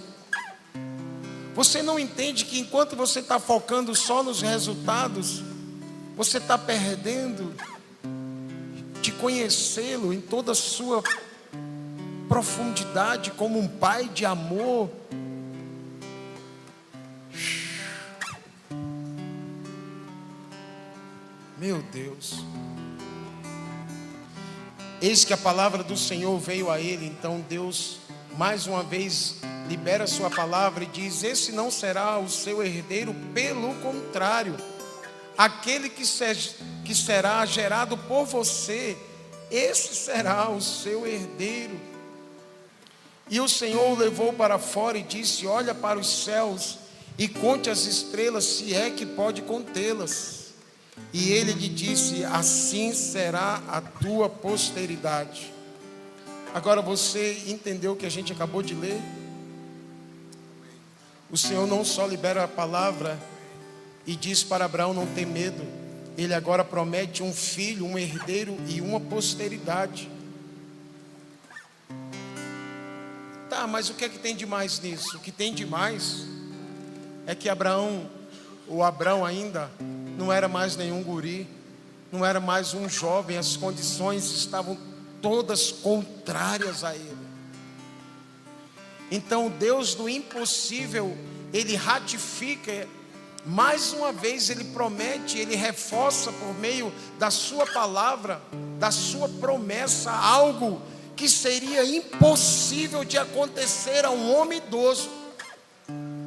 Você não entende que enquanto você está focando só nos resultados, você está perdendo de conhecê-lo em toda a sua profundidade, como um pai de amor. Meu Deus. Eis que a palavra do Senhor veio a ele. Então Deus mais uma vez libera a sua palavra e diz, esse não será o seu herdeiro, pelo contrário, aquele que será gerado por você, esse será o seu herdeiro. E o Senhor o levou para fora e disse, olha para os céus e conte as estrelas, se é que pode contê-las. E ele lhe disse, assim será a tua posteridade. Agora você entendeu o que a gente acabou de ler? O Senhor não só libera a palavra e diz para Abraão não ter medo, ele agora promete um filho, um herdeiro e uma posteridade. Tá, mas o que é que tem de mais nisso? O que tem de mais é que Abraão ainda não era mais nenhum guri, não era mais um jovem, as condições estavam todas contrárias a ele. Então o Deus do impossível, ele ratifica, mais uma vez ele promete, ele reforça por meio da sua palavra, da sua promessa, algo que seria impossível de acontecer a um homem idoso,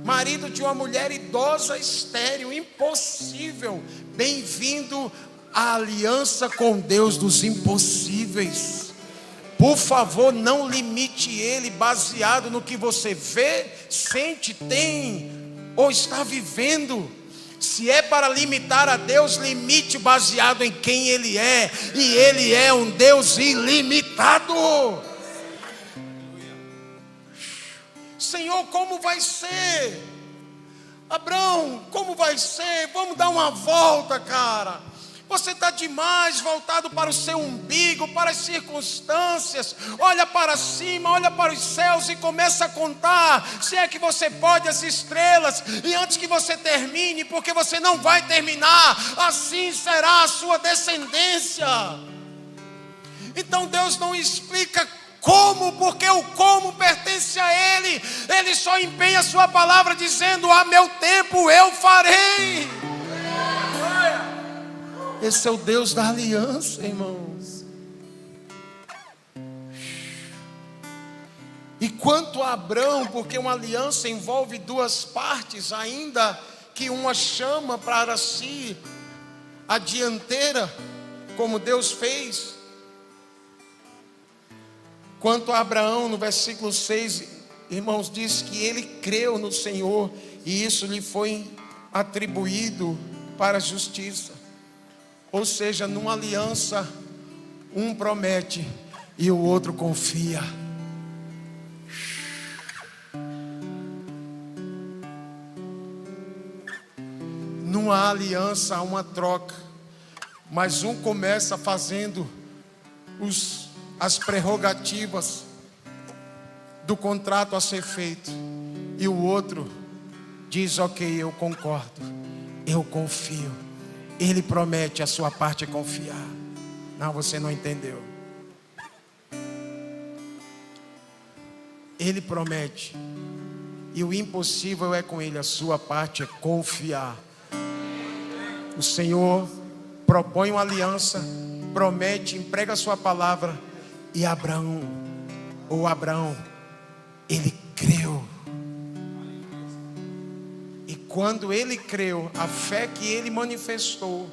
marido de uma mulher idosa estéril, impossível. Bem-vindo à aliança com Deus dos impossíveis. Por favor, não limite ele baseado no que você vê, sente, tem ou está vivendo. Se é para limitar a Deus, limite baseado em quem Ele é. E Ele é um Deus ilimitado. Senhor, como vai ser? Abraão, como vai ser? Vamos dar uma volta, cara. Você está demais voltado para o seu umbigo, para as circunstâncias. Olha para cima, olha para os céus e começa a contar, se é que você pode, as estrelas. E antes que você termine, porque você não vai terminar, assim será a sua descendência. Então Deus não explica como, porque o como pertence a Ele. Ele só empenha a sua palavra dizendo, a meu tempo eu farei. Esse é o Deus da aliança, irmãos. E quanto a Abrão, porque uma aliança envolve duas partes, ainda que uma chama para si a dianteira, como Deus fez. Quanto a Abraão, no versículo 6, irmãos, diz que ele creu no Senhor e isso lhe foi atribuído para a justiça. Ou seja, numa aliança, um promete e o outro confia. Numa uma aliança, há uma troca. Mas um começa fazendo as prerrogativas do contrato a ser feito, e o outro diz: ok, eu concordo, eu confio. Ele promete, a sua parte é confiar. Não, você não entendeu. Ele promete, e o impossível é com ele, a sua parte é confiar. O Senhor propõe uma aliança, promete, emprega a sua palavra, e Abraão, ele creu. E quando ele creu, a fé que ele manifestou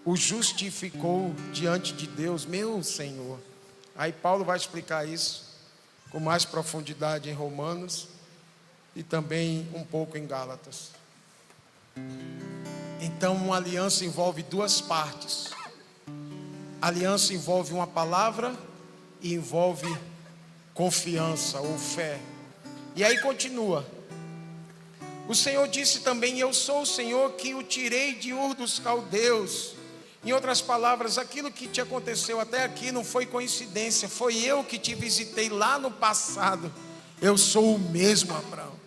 o justificou diante de Deus. Meu Senhor. Aí Paulo vai explicar isso com mais profundidade em Romanos e também um pouco em Gálatas. Então, uma aliança envolve duas partes. A aliança envolve uma palavra e envolve confiança ou fé. E aí continua. O Senhor disse também: eu sou o Senhor que o tirei de Ur dos Caldeus. Em outras palavras, aquilo que te aconteceu até aqui não foi coincidência. Foi eu que te visitei lá no passado. Eu sou o mesmo, Abraão.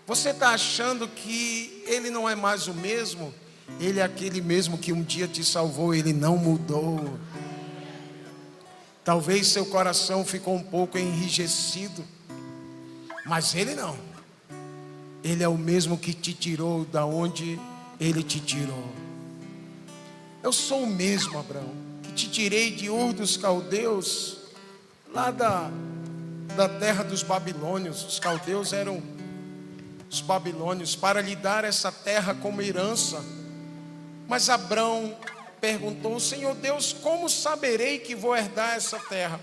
Você está achando que ele não é mais o mesmo? Ele é aquele mesmo que um dia te salvou. Ele não mudou. Talvez seu coração ficou um pouco enrijecido, mas ele não. Ele é o mesmo que te tirou da onde ele te tirou. Eu sou o mesmo, Abraão, que te tirei de Ur dos Caldeus, lá da terra dos babilônios. Os caldeus eram os babilônios, para lhe dar essa terra como herança. Mas Abraão perguntou: Senhor Deus, como saberei que vou herdar essa terra?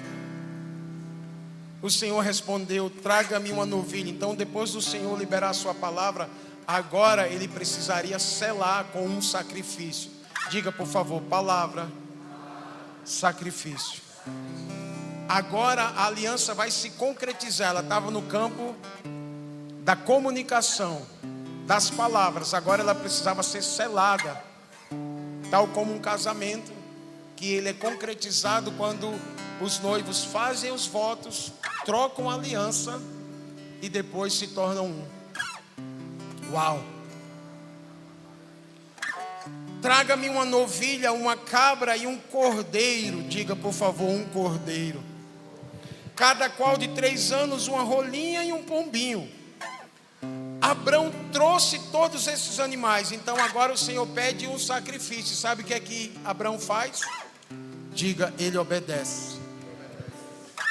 O Senhor respondeu: traga-me uma novilha. Então, depois do Senhor liberar a sua palavra, agora ele precisaria selar com um sacrifício. Diga, por favor, palavra, sacrifício. Agora a aliança vai se concretizar. Ela estava no campo da comunicação, das palavras. Agora ela precisava ser selada, tal como um casamento, que ele é concretizado quando os noivos fazem os votos, trocam a aliança e depois se tornam um. Uau! Traga-me uma novilha, uma cabra e um cordeiro. Diga, por favor, um cordeiro. Cada qual de 3 anos, uma rolinha e um pombinho. Abraão trouxe todos esses animais. Então agora o Senhor pede um sacrifício. Sabe o que é que Abraão faz? Diga, ele obedece.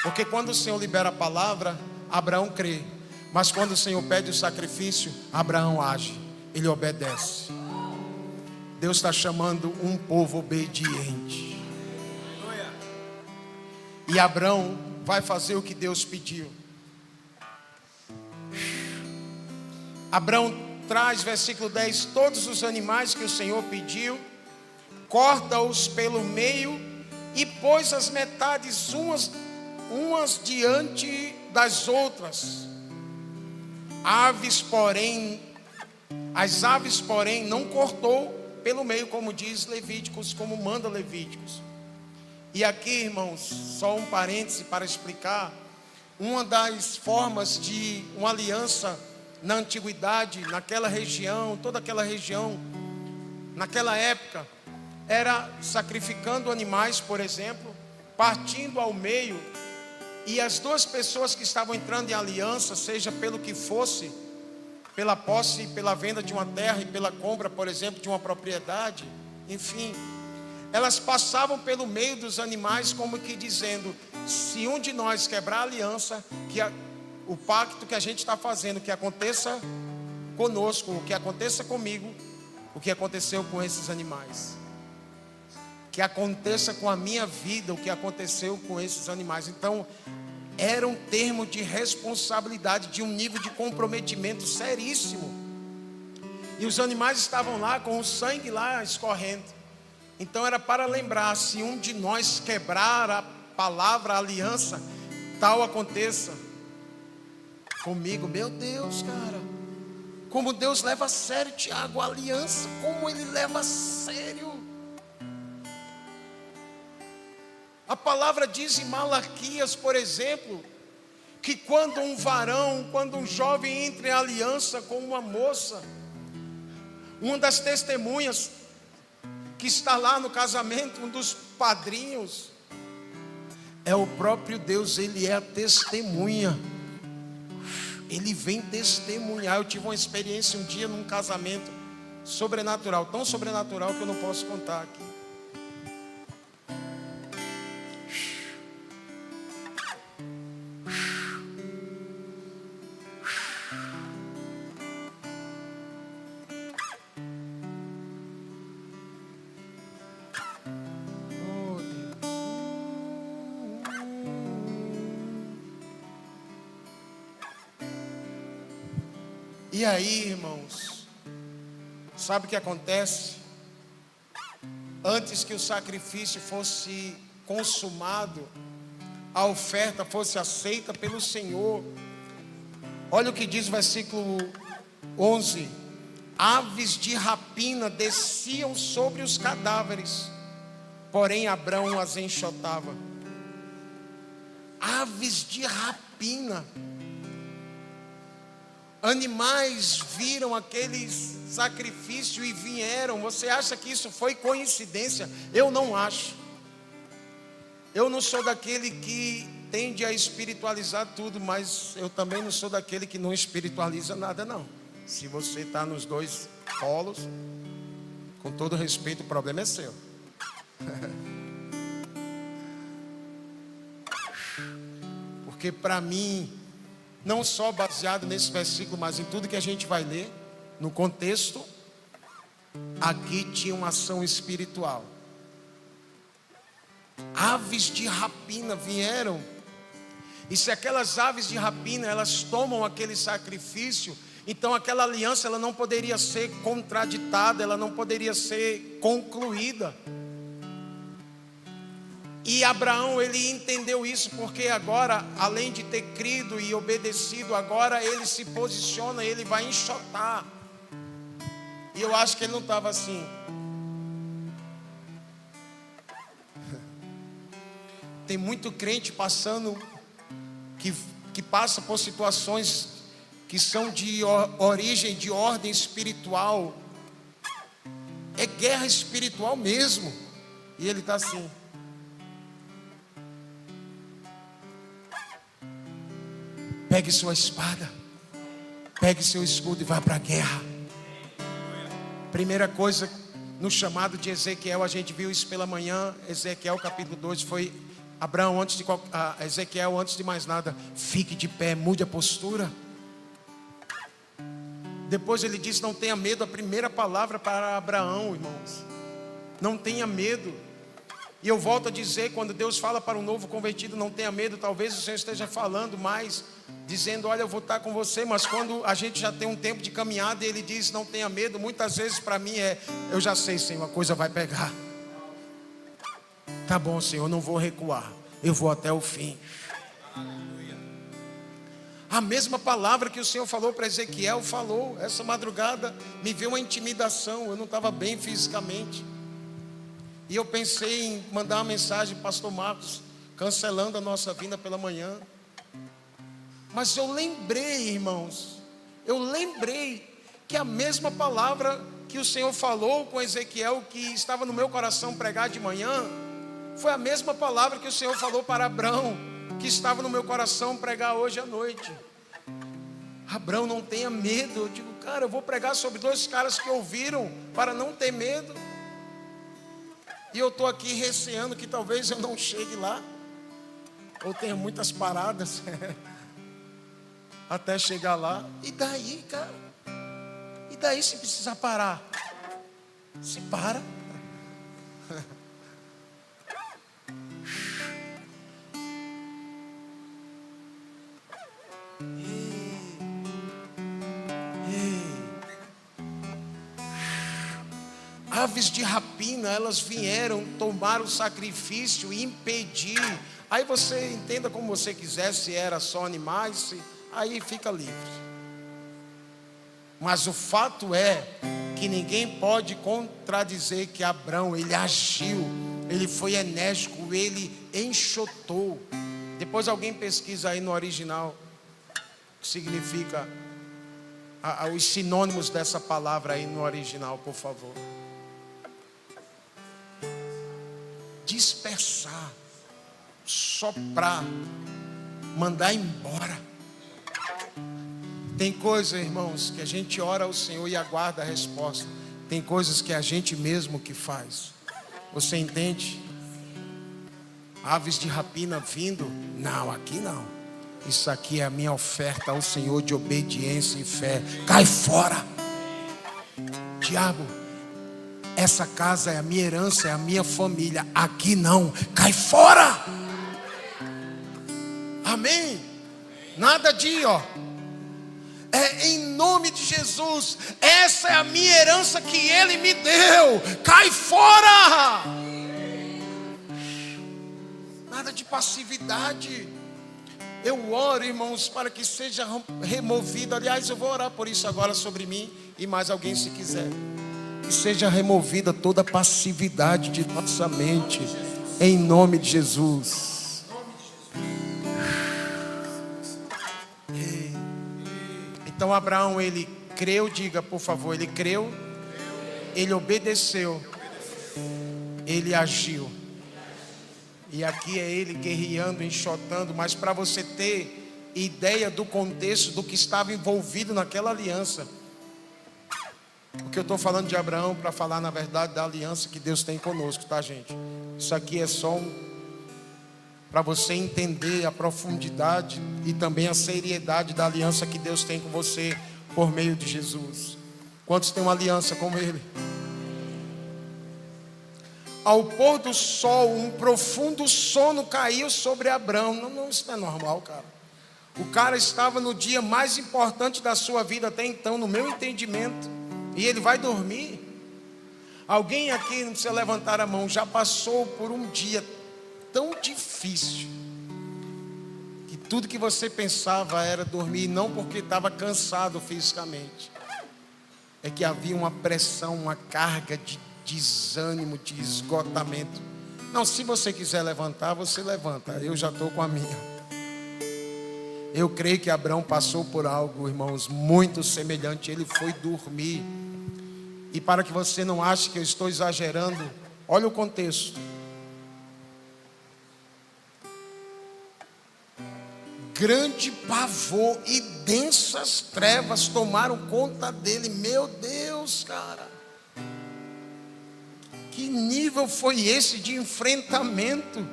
Porque quando o Senhor libera a palavra, Abraão crê. Mas quando o Senhor pede o sacrifício, Abraão age, ele obedece. Deus está chamando um povo obediente. E Abraão vai fazer o que Deus pediu. Abraão traz, versículo 10, todos os animais que o Senhor pediu, corta-os pelo meio e pôs as metades umas diante das outras. As aves, porém, não cortou pelo meio, como diz Levíticos, como manda Levíticos. E aqui, irmãos, só um parêntese para explicar. Uma das formas de uma aliança na antiguidade, naquela região, toda aquela região, naquela época, era sacrificando animais, por exemplo, partindo ao meio, e as duas pessoas que estavam entrando em aliança, seja pelo que fosse, pela posse, pela venda de uma terra e pela compra, por exemplo, de uma propriedade, enfim, elas passavam pelo meio dos animais, como que dizendo: se um de nós quebrar a aliança, o pacto que a gente está fazendo, que aconteça conosco, o que aconteça comigo, o que aconteceu com esses animais, que aconteça com a minha vida, o que aconteceu com esses animais. Então era um termo de responsabilidade, de um nível de comprometimento seríssimo. E os animais estavam lá com o sangue lá escorrendo. Então era para lembrar: se um de nós quebrar a palavra, a aliança, tal aconteça comigo. Meu Deus, cara, Como Deus leva a sério, Tiago, a aliança, como Ele leva a sério. A palavra diz em Malaquias, por exemplo, que quando um jovem entra em aliança com uma moça, uma das testemunhas que está lá no casamento, um dos padrinhos, é o próprio Deus, Ele é a testemunha. Ele vem testemunhar. Eu tive uma experiência um dia num casamento sobrenatural, tão sobrenatural que eu não posso contar aqui. E aí, irmãos, sabe o que acontece? Antes que o sacrifício fosse consumado, a oferta fosse aceita pelo Senhor, olha o que diz o versículo 11: aves de rapina desciam sobre os cadáveres, porém Abrão as enxotava. Aves de rapina. Animais viram aquele sacrifício e vieram. Você acha que isso foi coincidência? Eu não acho. Eu não sou daquele que tende a espiritualizar tudo, mas eu também não sou daquele que não espiritualiza nada, não. Se você está nos dois polos, com todo respeito, o problema é seu. Porque para mim, não só baseado nesse versículo, mas em tudo que a gente vai ler, no contexto, aqui tinha uma ação espiritual. Aves de rapina vieram, e se aquelas aves de rapina, elas tomam aquele sacrifício, então aquela aliança, ela não poderia ser contraditada, ela não poderia ser concluída. E Abraão, ele entendeu isso, porque agora, além de ter crido e obedecido, agora ele se posiciona, ele vai enxotar. E eu acho que ele não estava assim. Tem muito crente passando, que passa por situações que são de origem, de ordem espiritual. É guerra espiritual mesmo. E ele está assim. Pegue sua espada, pegue seu escudo e vá para a guerra. Primeira coisa, no chamado de Ezequiel, a gente viu isso pela manhã. Ezequiel capítulo 2 foi Abraão, Ezequiel, antes de mais nada, fique de pé, mude a postura. Depois ele disse: não tenha medo. A primeira palavra para Abraão, irmãos, não tenha medo. E eu volto a dizer, quando Deus fala para um novo convertido, não tenha medo, talvez o Senhor esteja falando mais, dizendo: olha, eu vou estar com você. Mas quando a gente já tem um tempo de caminhada e Ele diz: não tenha medo, muitas vezes para mim eu já sei, Senhor, a coisa vai pegar. Tá bom, Senhor, eu não vou recuar, eu vou até o fim. A mesma palavra que o Senhor falou para Ezequiel, falou. Essa madrugada me veio uma intimidação, eu não estava bem fisicamente. E eu pensei em mandar uma mensagem para o pastor Marcos, cancelando a nossa vinda pela manhã. Mas eu lembrei, irmãos, que a mesma palavra que o Senhor falou com Ezequiel, que estava no meu coração pregar de manhã, foi a mesma palavra que o Senhor falou para Abrão, que estava no meu coração pregar hoje à noite. Abrão, não tenha medo. Eu digo, cara, eu vou pregar sobre dois caras que ouviram para não ter medo. E eu estou aqui receando que talvez eu não chegue lá, ou tenha muitas paradas até chegar lá. E daí, cara? E daí se precisar parar? Se para. Aves de rapina, elas vieram tomar o sacrifício e impedir. Aí você entenda como você quiser, se era só animais, aí fica livre. Mas o fato é que ninguém pode contradizer que Abrão, ele agiu, ele foi enérgico, ele enxotou. Depois alguém pesquisa aí no original o que significa os sinônimos dessa palavra aí no original, por favor. Dispersar, soprar, mandar embora. Tem coisas, irmãos, que a gente ora ao Senhor e aguarda a resposta. Tem coisas que é a gente mesmo que faz. Você entende? Aves de rapina vindo? Não, aqui não. Isso aqui é a minha oferta ao Senhor de obediência e fé. Cai fora, diabo. Essa casa é a minha herança, é a minha família. Aqui não, cai fora. Amém. Nada de é em nome de Jesus. Essa é a minha herança que Ele me deu. Cai fora. Nada de passividade. Eu oro, irmãos, para que seja removido. Aliás, eu vou orar por isso agora sobre mim e mais alguém se quiser. Que seja removida toda passividade de nossa mente, em nome de Jesus. Então Abraão, ele creu, diga por favor, ele creu, ele obedeceu, ele agiu. E aqui é ele guerreando, enxotando, mas para você ter ideia do contexto, do que estava envolvido naquela aliança. Porque eu estou falando de Abraão para falar na verdade da aliança que Deus tem conosco, tá, gente? Isso aqui é só para você entender a profundidade e também a seriedade da aliança que Deus tem com você por meio de Jesus. Quantos têm uma aliança com Ele? Ao pôr do sol, um profundo sono caiu sobre Abraão. Não, isso não é normal, cara. O cara estava no dia mais importante da sua vida até então, no meu entendimento, e ele vai dormir. Alguém aqui, não precisa levantar a mão, já passou por um dia tão difícil que tudo que você pensava era dormir, não porque estava cansado fisicamente, é que havia uma pressão, uma carga de desânimo, de esgotamento. Não, se você quiser levantar, você levanta. Eu já estou com a minha. Eu creio que Abraão passou por algo, irmãos, muito semelhante. Ele foi dormir. E para que você não ache que eu estou exagerando, olha o contexto. Grande pavor e densas trevas tomaram conta dele. Meu Deus, cara. Que nível foi esse de enfrentamento,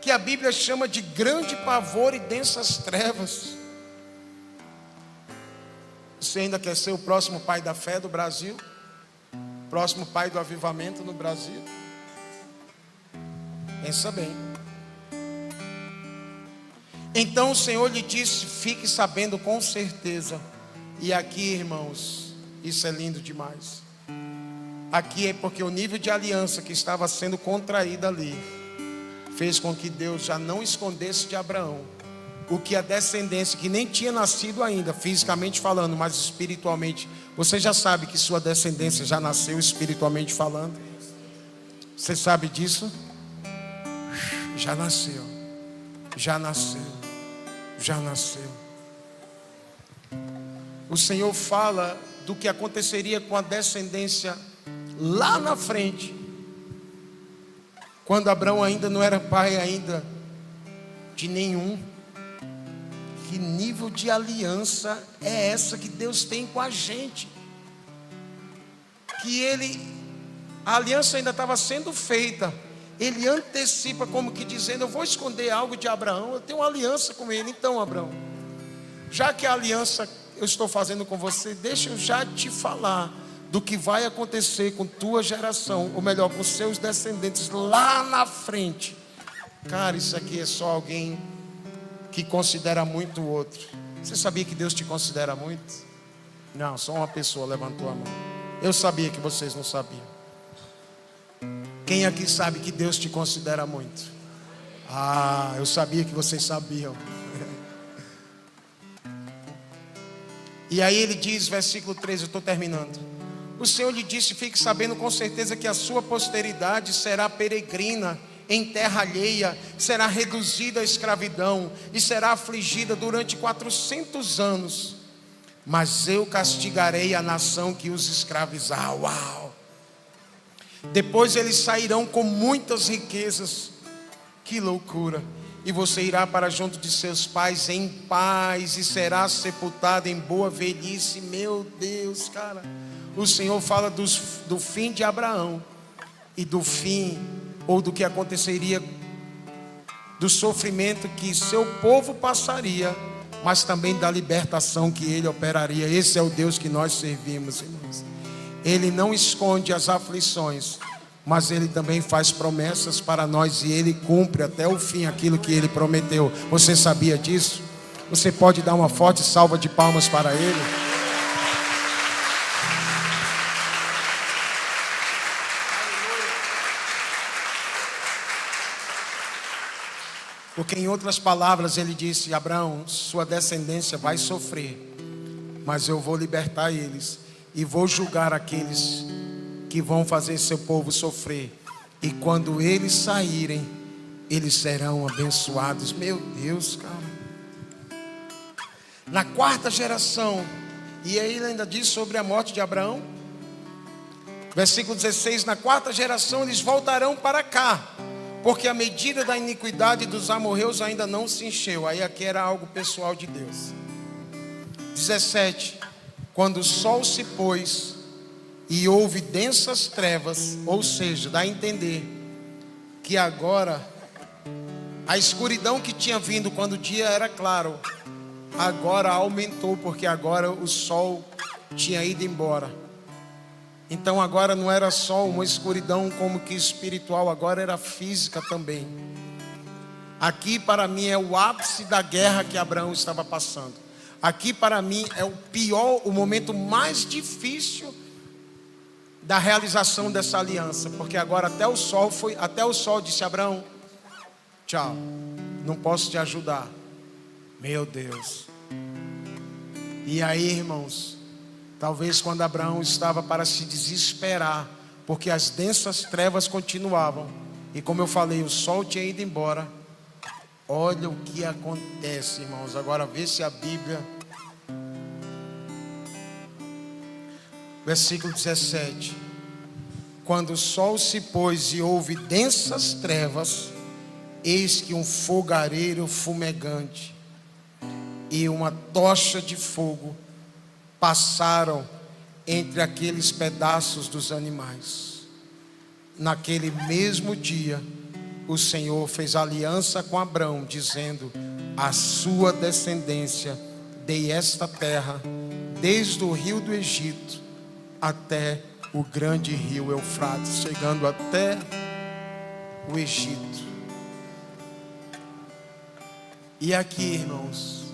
que a Bíblia chama de grande pavor e densas trevas? Você ainda quer ser o próximo pai da fé do Brasil? Próximo pai do avivamento no Brasil? Pensa bem. Então o Senhor lhe disse: fique sabendo com certeza. E aqui, irmãos, isso é lindo demais. Aqui é porque o nível de aliança que estava sendo contraída ali fez com que Deus já não escondesse de Abraão o que a descendência, que nem tinha nascido ainda, fisicamente falando, mas espiritualmente. Você já sabe que sua descendência já nasceu espiritualmente falando? Você sabe disso? Já nasceu. Já nasceu. Já nasceu. O Senhor fala do que aconteceria com a descendência lá na frente, quando Abraão ainda não era pai ainda de nenhum. Que nível de aliança é essa que Deus tem com a gente? Que a aliança ainda estava sendo feita. Ele antecipa, como que dizendo: eu vou esconder algo de Abraão, eu tenho uma aliança com ele. Então, Abraão, já que a aliança eu estou fazendo com você, deixa eu já te falar do que vai acontecer com tua geração, ou melhor, com seus descendentes lá na frente. Cara, isso aqui é só alguém que considera muito o outro. Você sabia que Deus te considera muito? Não, só uma pessoa levantou a mão. Eu sabia que vocês não sabiam. Quem aqui sabe que Deus te considera muito? Ah, eu sabia que vocês sabiam. E aí ele diz, versículo 13, eu estou terminando. O Senhor lhe disse: fique sabendo com certeza que a sua posteridade será peregrina em terra alheia, será reduzida à escravidão e será afligida durante 400 anos. Mas eu castigarei a nação que os escravizar. Uau! Depois eles sairão com muitas riquezas. Que loucura! E você irá para junto de seus pais em paz e será sepultado em boa velhice. Meu Deus, cara. O Senhor fala do fim de Abraão e do fim, ou do que aconteceria, do sofrimento que seu povo passaria, mas também da libertação que ele operaria. Esse é o Deus que nós servimos, irmãos. Ele não esconde as aflições, mas ele também faz promessas para nós e ele cumpre até o fim aquilo que ele prometeu. Você sabia disso? Você pode dar uma forte salva de palmas para ele? Porque em outras palavras ele disse: Abraão, sua descendência vai sofrer, mas eu vou libertar eles e vou julgar aqueles que vão fazer seu povo sofrer. E quando eles saírem, eles serão abençoados. Meu Deus, cara. Na quarta geração, e aí ele ainda diz sobre a morte de Abraão, versículo 16: na quarta geração eles voltarão para cá, porque a medida da iniquidade dos amorreus ainda não se encheu. Aí aqui era algo pessoal de Deus. 17: quando o sol se pôs e houve densas trevas, ou seja, dá a entender que agora a escuridão que tinha vindo quando o dia era claro, agora aumentou, porque agora o sol tinha ido embora. Então agora não era só uma escuridão como que espiritual, agora era física também. Aqui para mim é o ápice da guerra que Abraão estava passando. Aqui para mim é o pior, o momento mais difícil da realização dessa aliança, porque agora até o sol disse: Abraão, tchau, não posso te ajudar. Meu Deus. E aí, irmãos, talvez quando Abraão estava para se desesperar, porque as densas trevas continuavam, e como eu falei, o sol tinha ido embora. Olha o que acontece, irmãos. Agora vê se a Bíblia, versículo 17: quando o sol se pôs e houve densas trevas, eis que um fogareiro fumegante e uma tocha de fogo passaram entre aqueles pedaços dos animais. Naquele mesmo dia, o Senhor fez aliança com Abraão, dizendo: a sua descendência dei esta terra, desde o rio do Egito até o grande rio Eufrates, chegando até o Egito. E aqui, irmãos,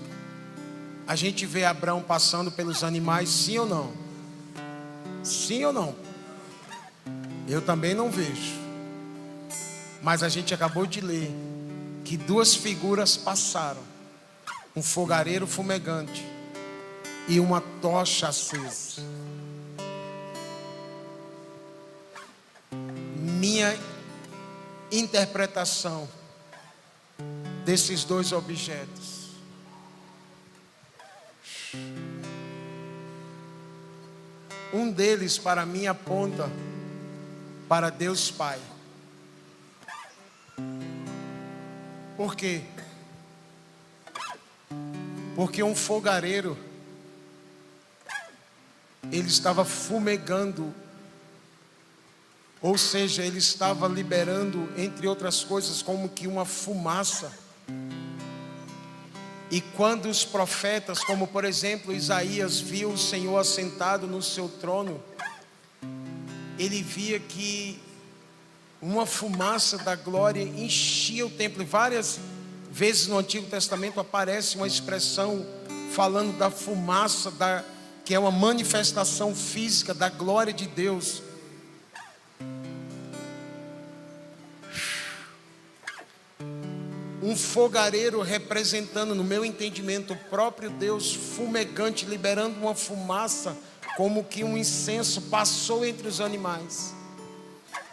a gente vê Abraão passando pelos animais, sim ou não? Sim ou não? Eu também não vejo. Mas a gente acabou de ler que duas figuras passaram: um fogareiro fumegante e uma tocha acesa. Minha interpretação desses dois objetos: um deles para mim aponta para Deus Pai. Por quê? Porque um fogareiro, ele estava fumegando, ou seja, ele estava liberando, entre outras coisas, como que uma fumaça. E quando os profetas, como por exemplo Isaías, viu o Senhor assentado no seu trono, ele via que uma fumaça da glória enchia o templo. E várias vezes no Antigo Testamento aparece uma expressão falando da fumaça, que é uma manifestação física da glória de Deus. um fogareiro representando, no meu entendimento, o próprio Deus fumegante, liberando uma fumaça, como que um incenso passou entre os animais.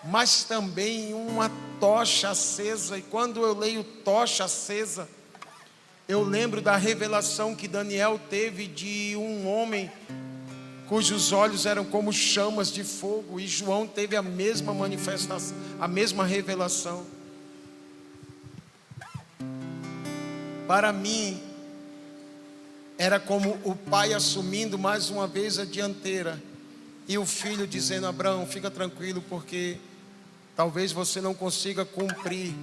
Mas também uma tocha acesa, e quando eu leio tocha acesa, eu lembro da revelação que Daniel teve de um homem cujos olhos eram como chamas de fogo, e João teve a mesma manifestação, a mesma revelação. Para mim, era como o pai assumindo mais uma vez a dianteira, e o filho dizendo: Abraão, fica tranquilo, porque talvez você não consiga cumprir,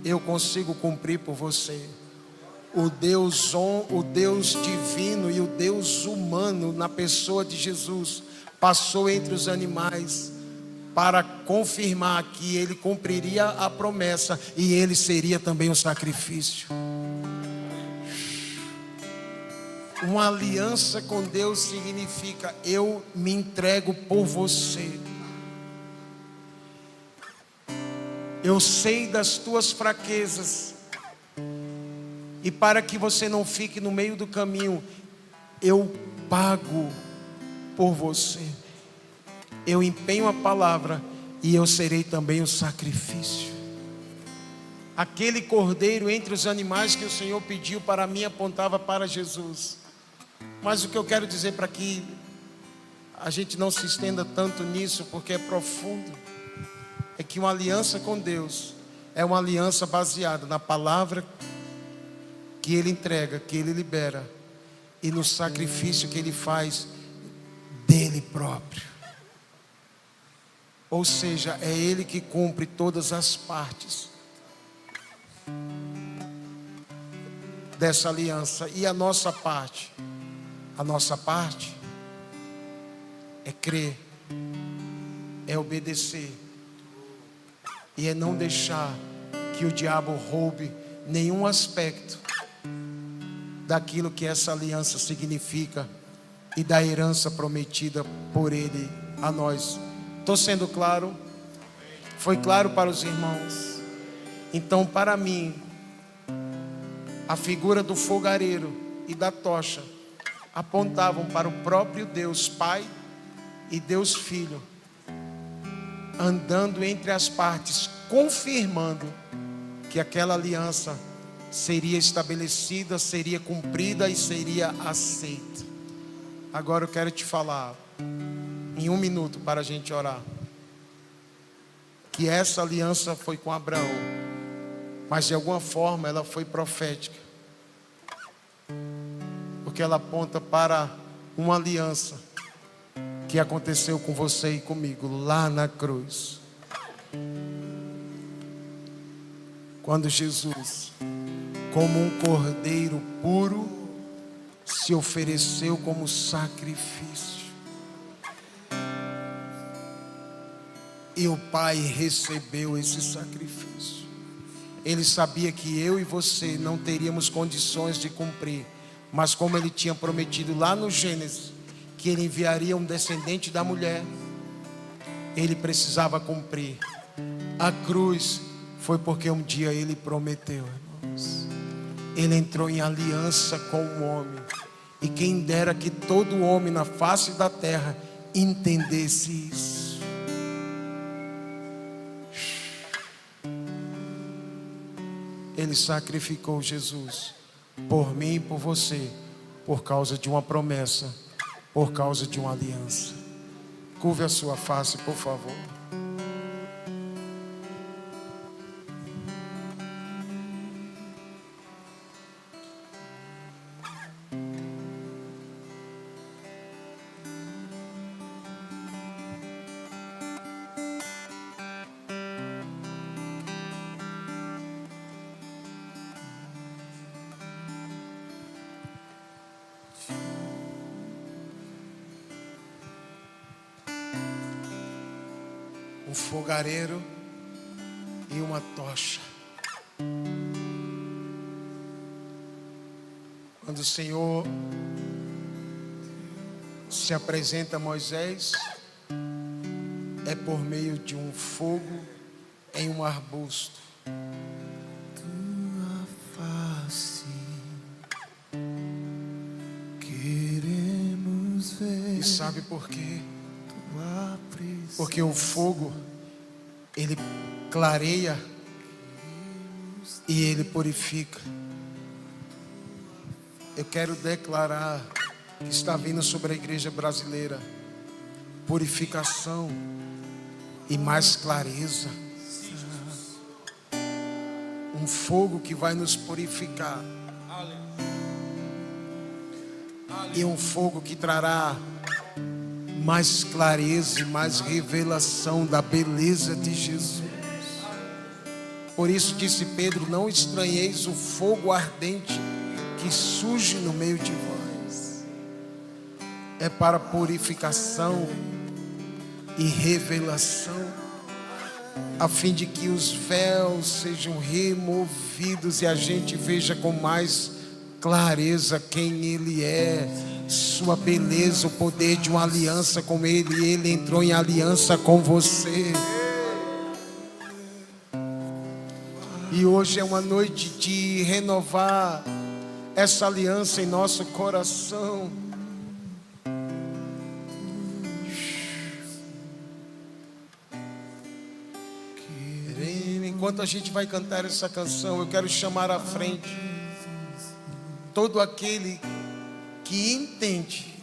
eu consigo cumprir por você. O Deus divino e o Deus humano, na pessoa de Jesus, passou entre os animais para confirmar que ele cumpriria a promessa e ele seria também o sacrifício. Uma aliança com Deus significa: eu me entrego por você. Eu sei das tuas fraquezas, e para que você não fique no meio do caminho, eu pago por você. Eu empenho a palavra e eu serei também o sacrifício. Aquele cordeiro entre os animais que o Senhor pediu para mim apontava para Jesus. Mas o que eu quero dizer, para que a gente não se estenda tanto nisso, porque é profundo, é que uma aliança com Deus é uma aliança baseada na palavra que Ele entrega, que Ele libera, e no sacrifício que Ele faz dele próprio. Ou seja, é Ele que cumpre todas as partes dessa aliança. E a nossa parte é crer, é obedecer, e é não deixar que o diabo roube nenhum aspecto daquilo que essa aliança significa e da herança prometida por Ele a nós. Estou sendo claro? Foi claro para os irmãos? Então, para mim, a figura do fogareiro e da tocha apontavam para o próprio Deus Pai e Deus Filho, andando entre as partes, confirmando que aquela aliança seria estabelecida, seria cumprida e seria aceita. Agora eu quero te falar, em 1 minuto, para a gente orar, que essa aliança foi com Abraão, mas de alguma forma ela foi profética, porque ela aponta para uma aliança que aconteceu com você e comigo lá na cruz, quando Jesus, como um cordeiro puro, se ofereceu como sacrifício, e o Pai recebeu esse sacrifício. Ele sabia que eu e você não teríamos condições de cumprir, mas como Ele tinha prometido lá no Gênesis, que Ele enviaria um descendente da mulher, Ele precisava cumprir. A cruz foi porque um dia Ele prometeu, irmãos. Ele entrou em aliança com o homem, e quem dera que todo homem na face da terra entendesse isso. Ele sacrificou Jesus por mim e por você, por causa de uma promessa, por causa de uma aliança. Curve a sua face, por favor. Um fogareiro e uma tocha. Quando o Senhor se apresenta a Moisés, é por meio de um fogo em um arbusto. Sabe por quê? Porque o fogo, ele clareia e ele purifica. Eu quero declarar que está vindo sobre a igreja brasileira purificação e mais clareza. Um fogo que vai nos purificar. E um fogo que trará mais clareza e mais revelação da beleza de Jesus. Por isso disse Pedro: não estranheis o fogo ardente que surge no meio de vós. É para purificação e revelação, a fim de que os véus sejam removidos e a gente veja com mais clareza quem Ele é, sua beleza, o poder de uma aliança com Ele. Ele entrou em aliança com você. E hoje é uma noite de renovar essa aliança em nosso coração. Enquanto a gente vai cantar essa canção, eu quero chamar à frente todo aquele que entende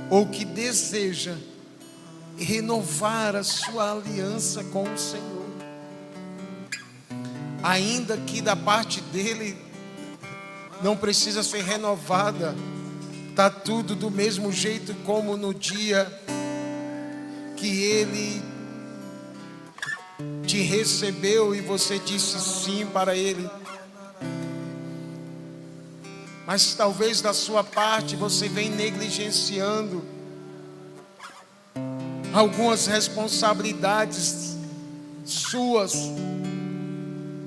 ou que deseja renovar a sua aliança com o Senhor, ainda que da parte dele não precisa ser renovada, está tudo do mesmo jeito como no dia que ele te recebeu e você disse sim para Ele. Mas talvez da sua parte você vem negligenciando algumas responsabilidades suas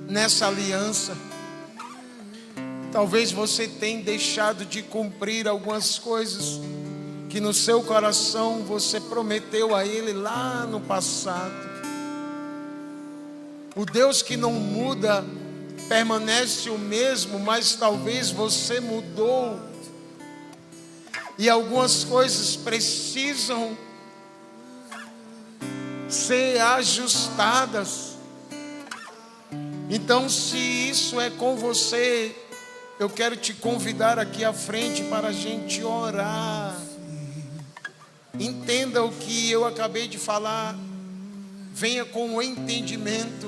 nessa aliança. Talvez você tenha deixado de cumprir algumas coisas que no seu coração você prometeu a Ele lá no passado. O Deus que não muda permanece o mesmo, mas talvez você mudou e algumas coisas precisam ser ajustadas. Então, se isso é com você, eu quero te convidar aqui à frente para a gente orar. Entenda o que eu acabei de falar, venha com o entendimento.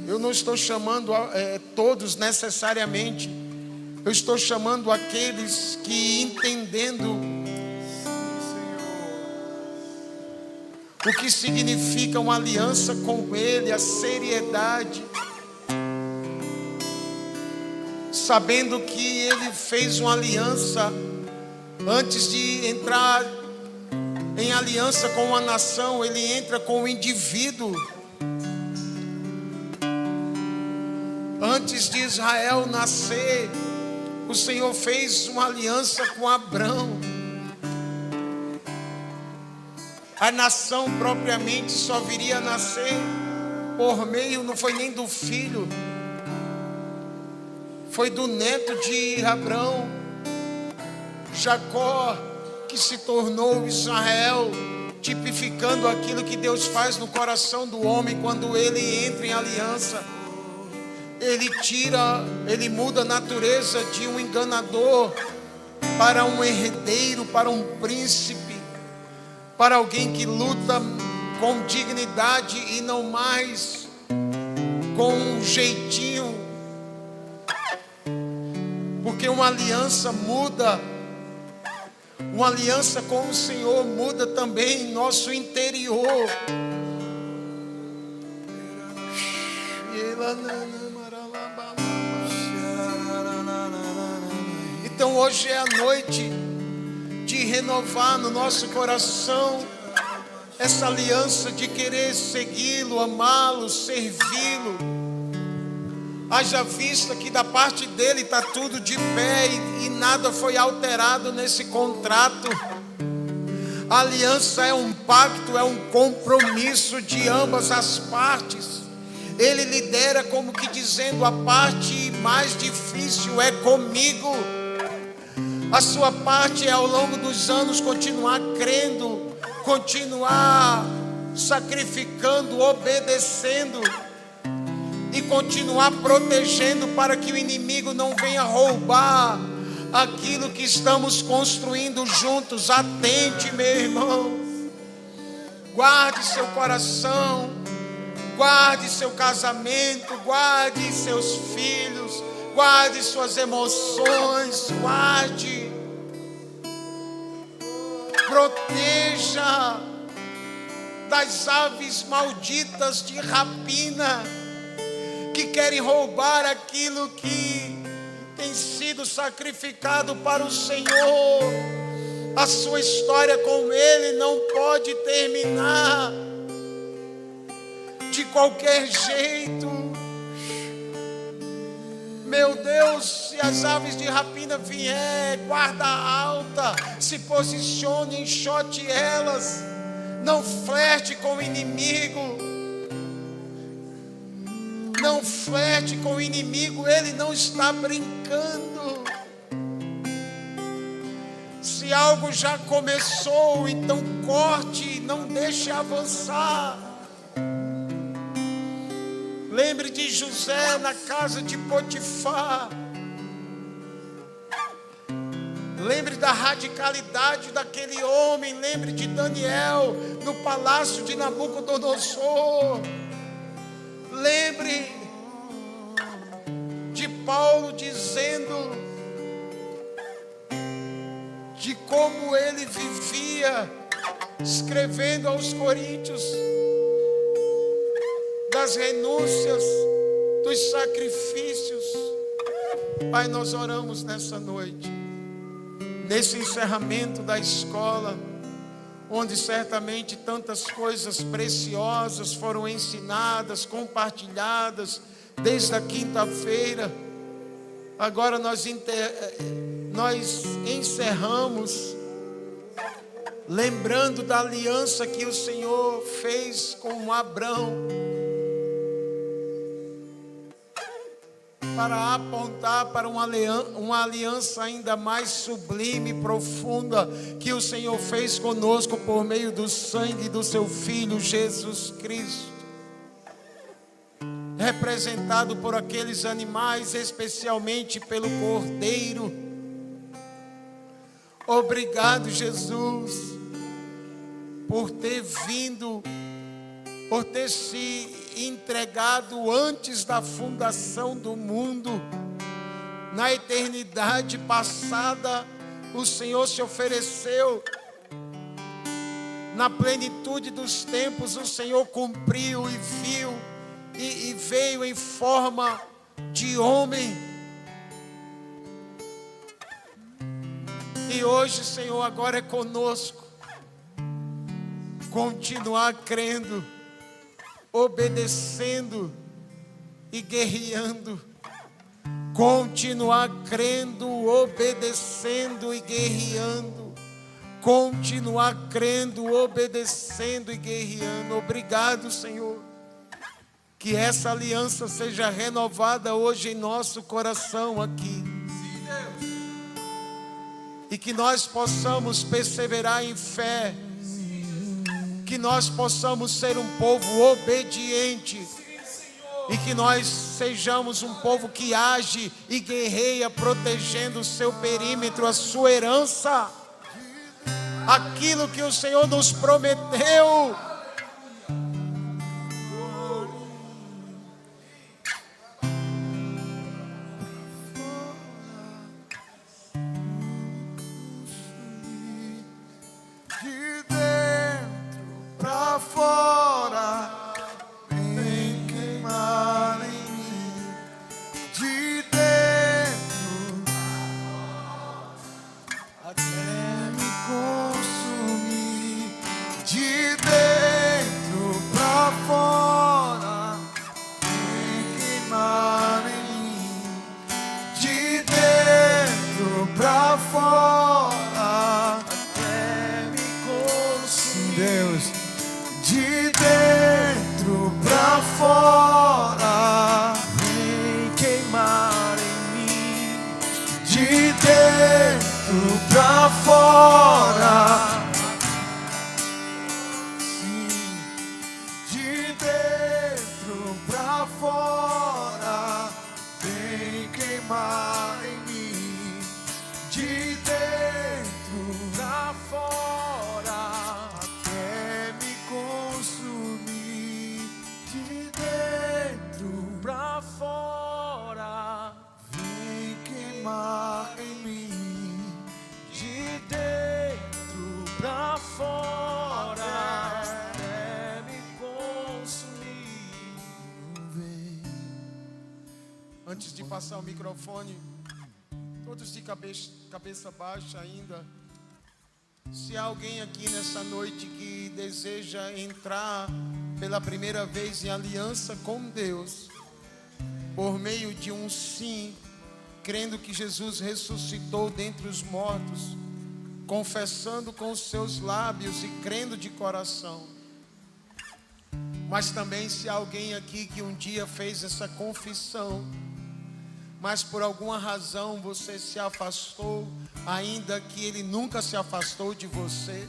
Eu não estou chamando todos necessariamente, eu estou chamando aqueles que, entendendo o que significa uma aliança com Ele, a seriedade, sabendo que Ele fez uma aliança antes de entrar em aliança com uma nação, Ele entra com o indivíduo. Antes de Israel nascer, o Senhor fez uma aliança com Abrão. A nação propriamente só viria a nascer por meio, não foi nem do filho, foi do neto de Abrão, Jacó, que se tornou Israel, tipificando aquilo que Deus faz no coração do homem quando ele entra em aliança. Ele muda a natureza de um enganador para um herdeiro, para um príncipe, para alguém que luta com dignidade e não mais com um jeitinho. Porque uma aliança muda, uma aliança com o Senhor muda também nosso interior. Então hoje é a noite de renovar no nosso coração essa aliança de querer segui-lo, amá-lo, servi-lo. Haja vista que da parte dele está tudo de pé e nada foi alterado nesse contrato. A aliança é um pacto, é um compromisso de ambas as partes. Ele lidera como que dizendo: a parte mais difícil é comigo. A sua parte é, ao longo dos anos, continuar crendo, continuar sacrificando, obedecendo e continuar protegendo para que o inimigo não venha roubar aquilo que estamos construindo juntos. Atente, meu irmão. Guarde seu coração, guarde seu casamento, guarde seus filhos, guarde suas emoções, guarde, proteja das aves malditas de rapina que querem roubar aquilo que tem sido sacrificado para o Senhor. A sua história com Ele não pode terminar de qualquer jeito. Meu Deus, se as aves de rapina vier, guarda alta, se posicione, enxote elas. Não flerte com o inimigo. Não flerte com o inimigo, ele não está brincando. Se algo já começou, então corte, não deixe avançar. Lembre de José na casa de Potifar. Lembre da radicalidade daquele homem. Lembre de Daniel no palácio de Nabucodonosor. Lembre de Paulo dizendo de como ele vivia, escrevendo aos Coríntios, das renúncias, dos sacrifícios. Pai, nós oramos nessa noite, nesse encerramento da escola, onde certamente tantas coisas preciosas foram ensinadas, compartilhadas, desde a quinta-feira. Agora nós encerramos, lembrando da aliança que o Senhor fez com Abrão, para apontar para uma aliança ainda mais sublime e profunda que o Senhor fez conosco por meio do sangue do seu Filho Jesus Cristo, representado por aqueles animais, especialmente pelo Cordeiro. Obrigado, Jesus, por ter vindo, por ter se entregado antes da fundação do mundo. Na eternidade passada, o Senhor se ofereceu. Na plenitude dos tempos, o Senhor cumpriu e viu e veio em forma de homem. E hoje, Senhor, agora é conosco. Continuar crendo, obedecendo e guerreando. Continuar crendo, obedecendo e guerreando. Continuar crendo, obedecendo e guerreando. Obrigado, Senhor. Que essa aliança seja renovada hoje em nosso coração aqui. E que nós possamos perseverar em fé. Que nós possamos ser um povo obediente. E que nós sejamos um povo que age e guerreia, protegendo o seu perímetro, a sua herança. Aquilo que o Senhor nos prometeu. De dentro pra fora, vem queimar em mim. De dentro até me consumir. De dentro Antes de passar o microfone, todos de cabeça baixa ainda. Se há alguém aqui nessa noite que deseja entrar pela primeira vez em aliança com Deus, por meio de um sim, crendo que Jesus ressuscitou dentre os mortos, confessando com os seus lábios e crendo de coração. Mas também se há alguém aqui que um dia fez essa confissão, mas por alguma razão você se afastou, ainda que Ele nunca se afastou de você,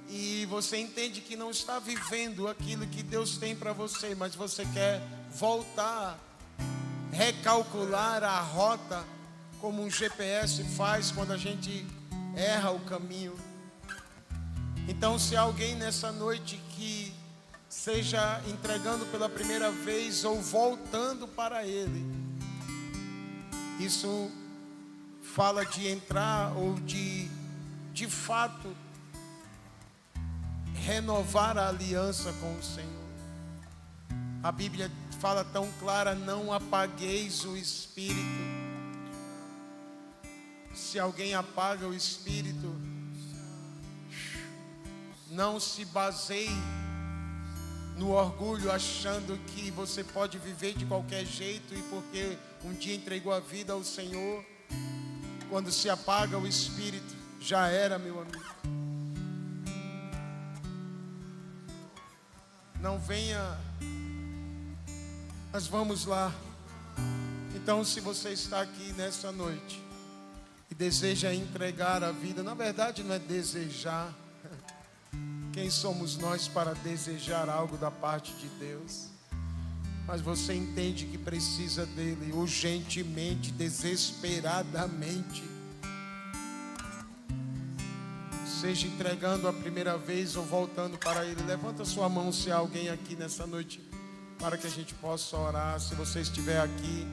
e você entende que não está vivendo aquilo que Deus tem para você, mas você quer voltar, recalcular a rota, como um GPS faz quando a gente erra o caminho. Então, se há alguém nessa noite que seja entregando pela primeira vez ou voltando para Ele, isso fala de entrar ou de fato renovar a aliança com o Senhor. A Bíblia fala tão clara: não apagueis o Espírito. Se alguém apaga o Espírito, não se baseie no orgulho, achando que você pode viver de qualquer jeito e porque um dia entregou a vida ao Senhor. Quando se apaga o Espírito, já era, meu amigo. Não venha, mas vamos lá. Então, se você está aqui nessa noite e deseja entregar a vida, na verdade não é desejar. Quem somos nós para desejar algo da parte de Deus? Mas você entende que precisa dele urgentemente, desesperadamente. Seja entregando a primeira vez ou voltando para ele. Levanta sua mão se há alguém aqui nessa noite, para que a gente possa orar. Se você estiver aqui,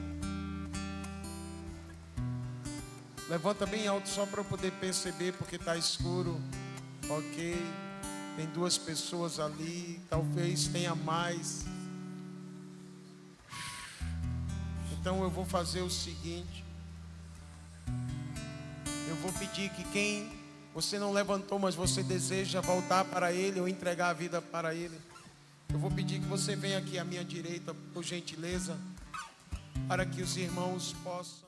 levanta bem alto só para eu poder perceber, porque está escuro. Ok. Tem 2 pessoas ali, talvez tenha mais. Então eu vou fazer o seguinte: eu vou pedir que quem você não levantou, mas você deseja voltar para Ele ou entregar a vida para Ele, eu vou pedir que você venha aqui à minha direita, por gentileza, para que os irmãos possam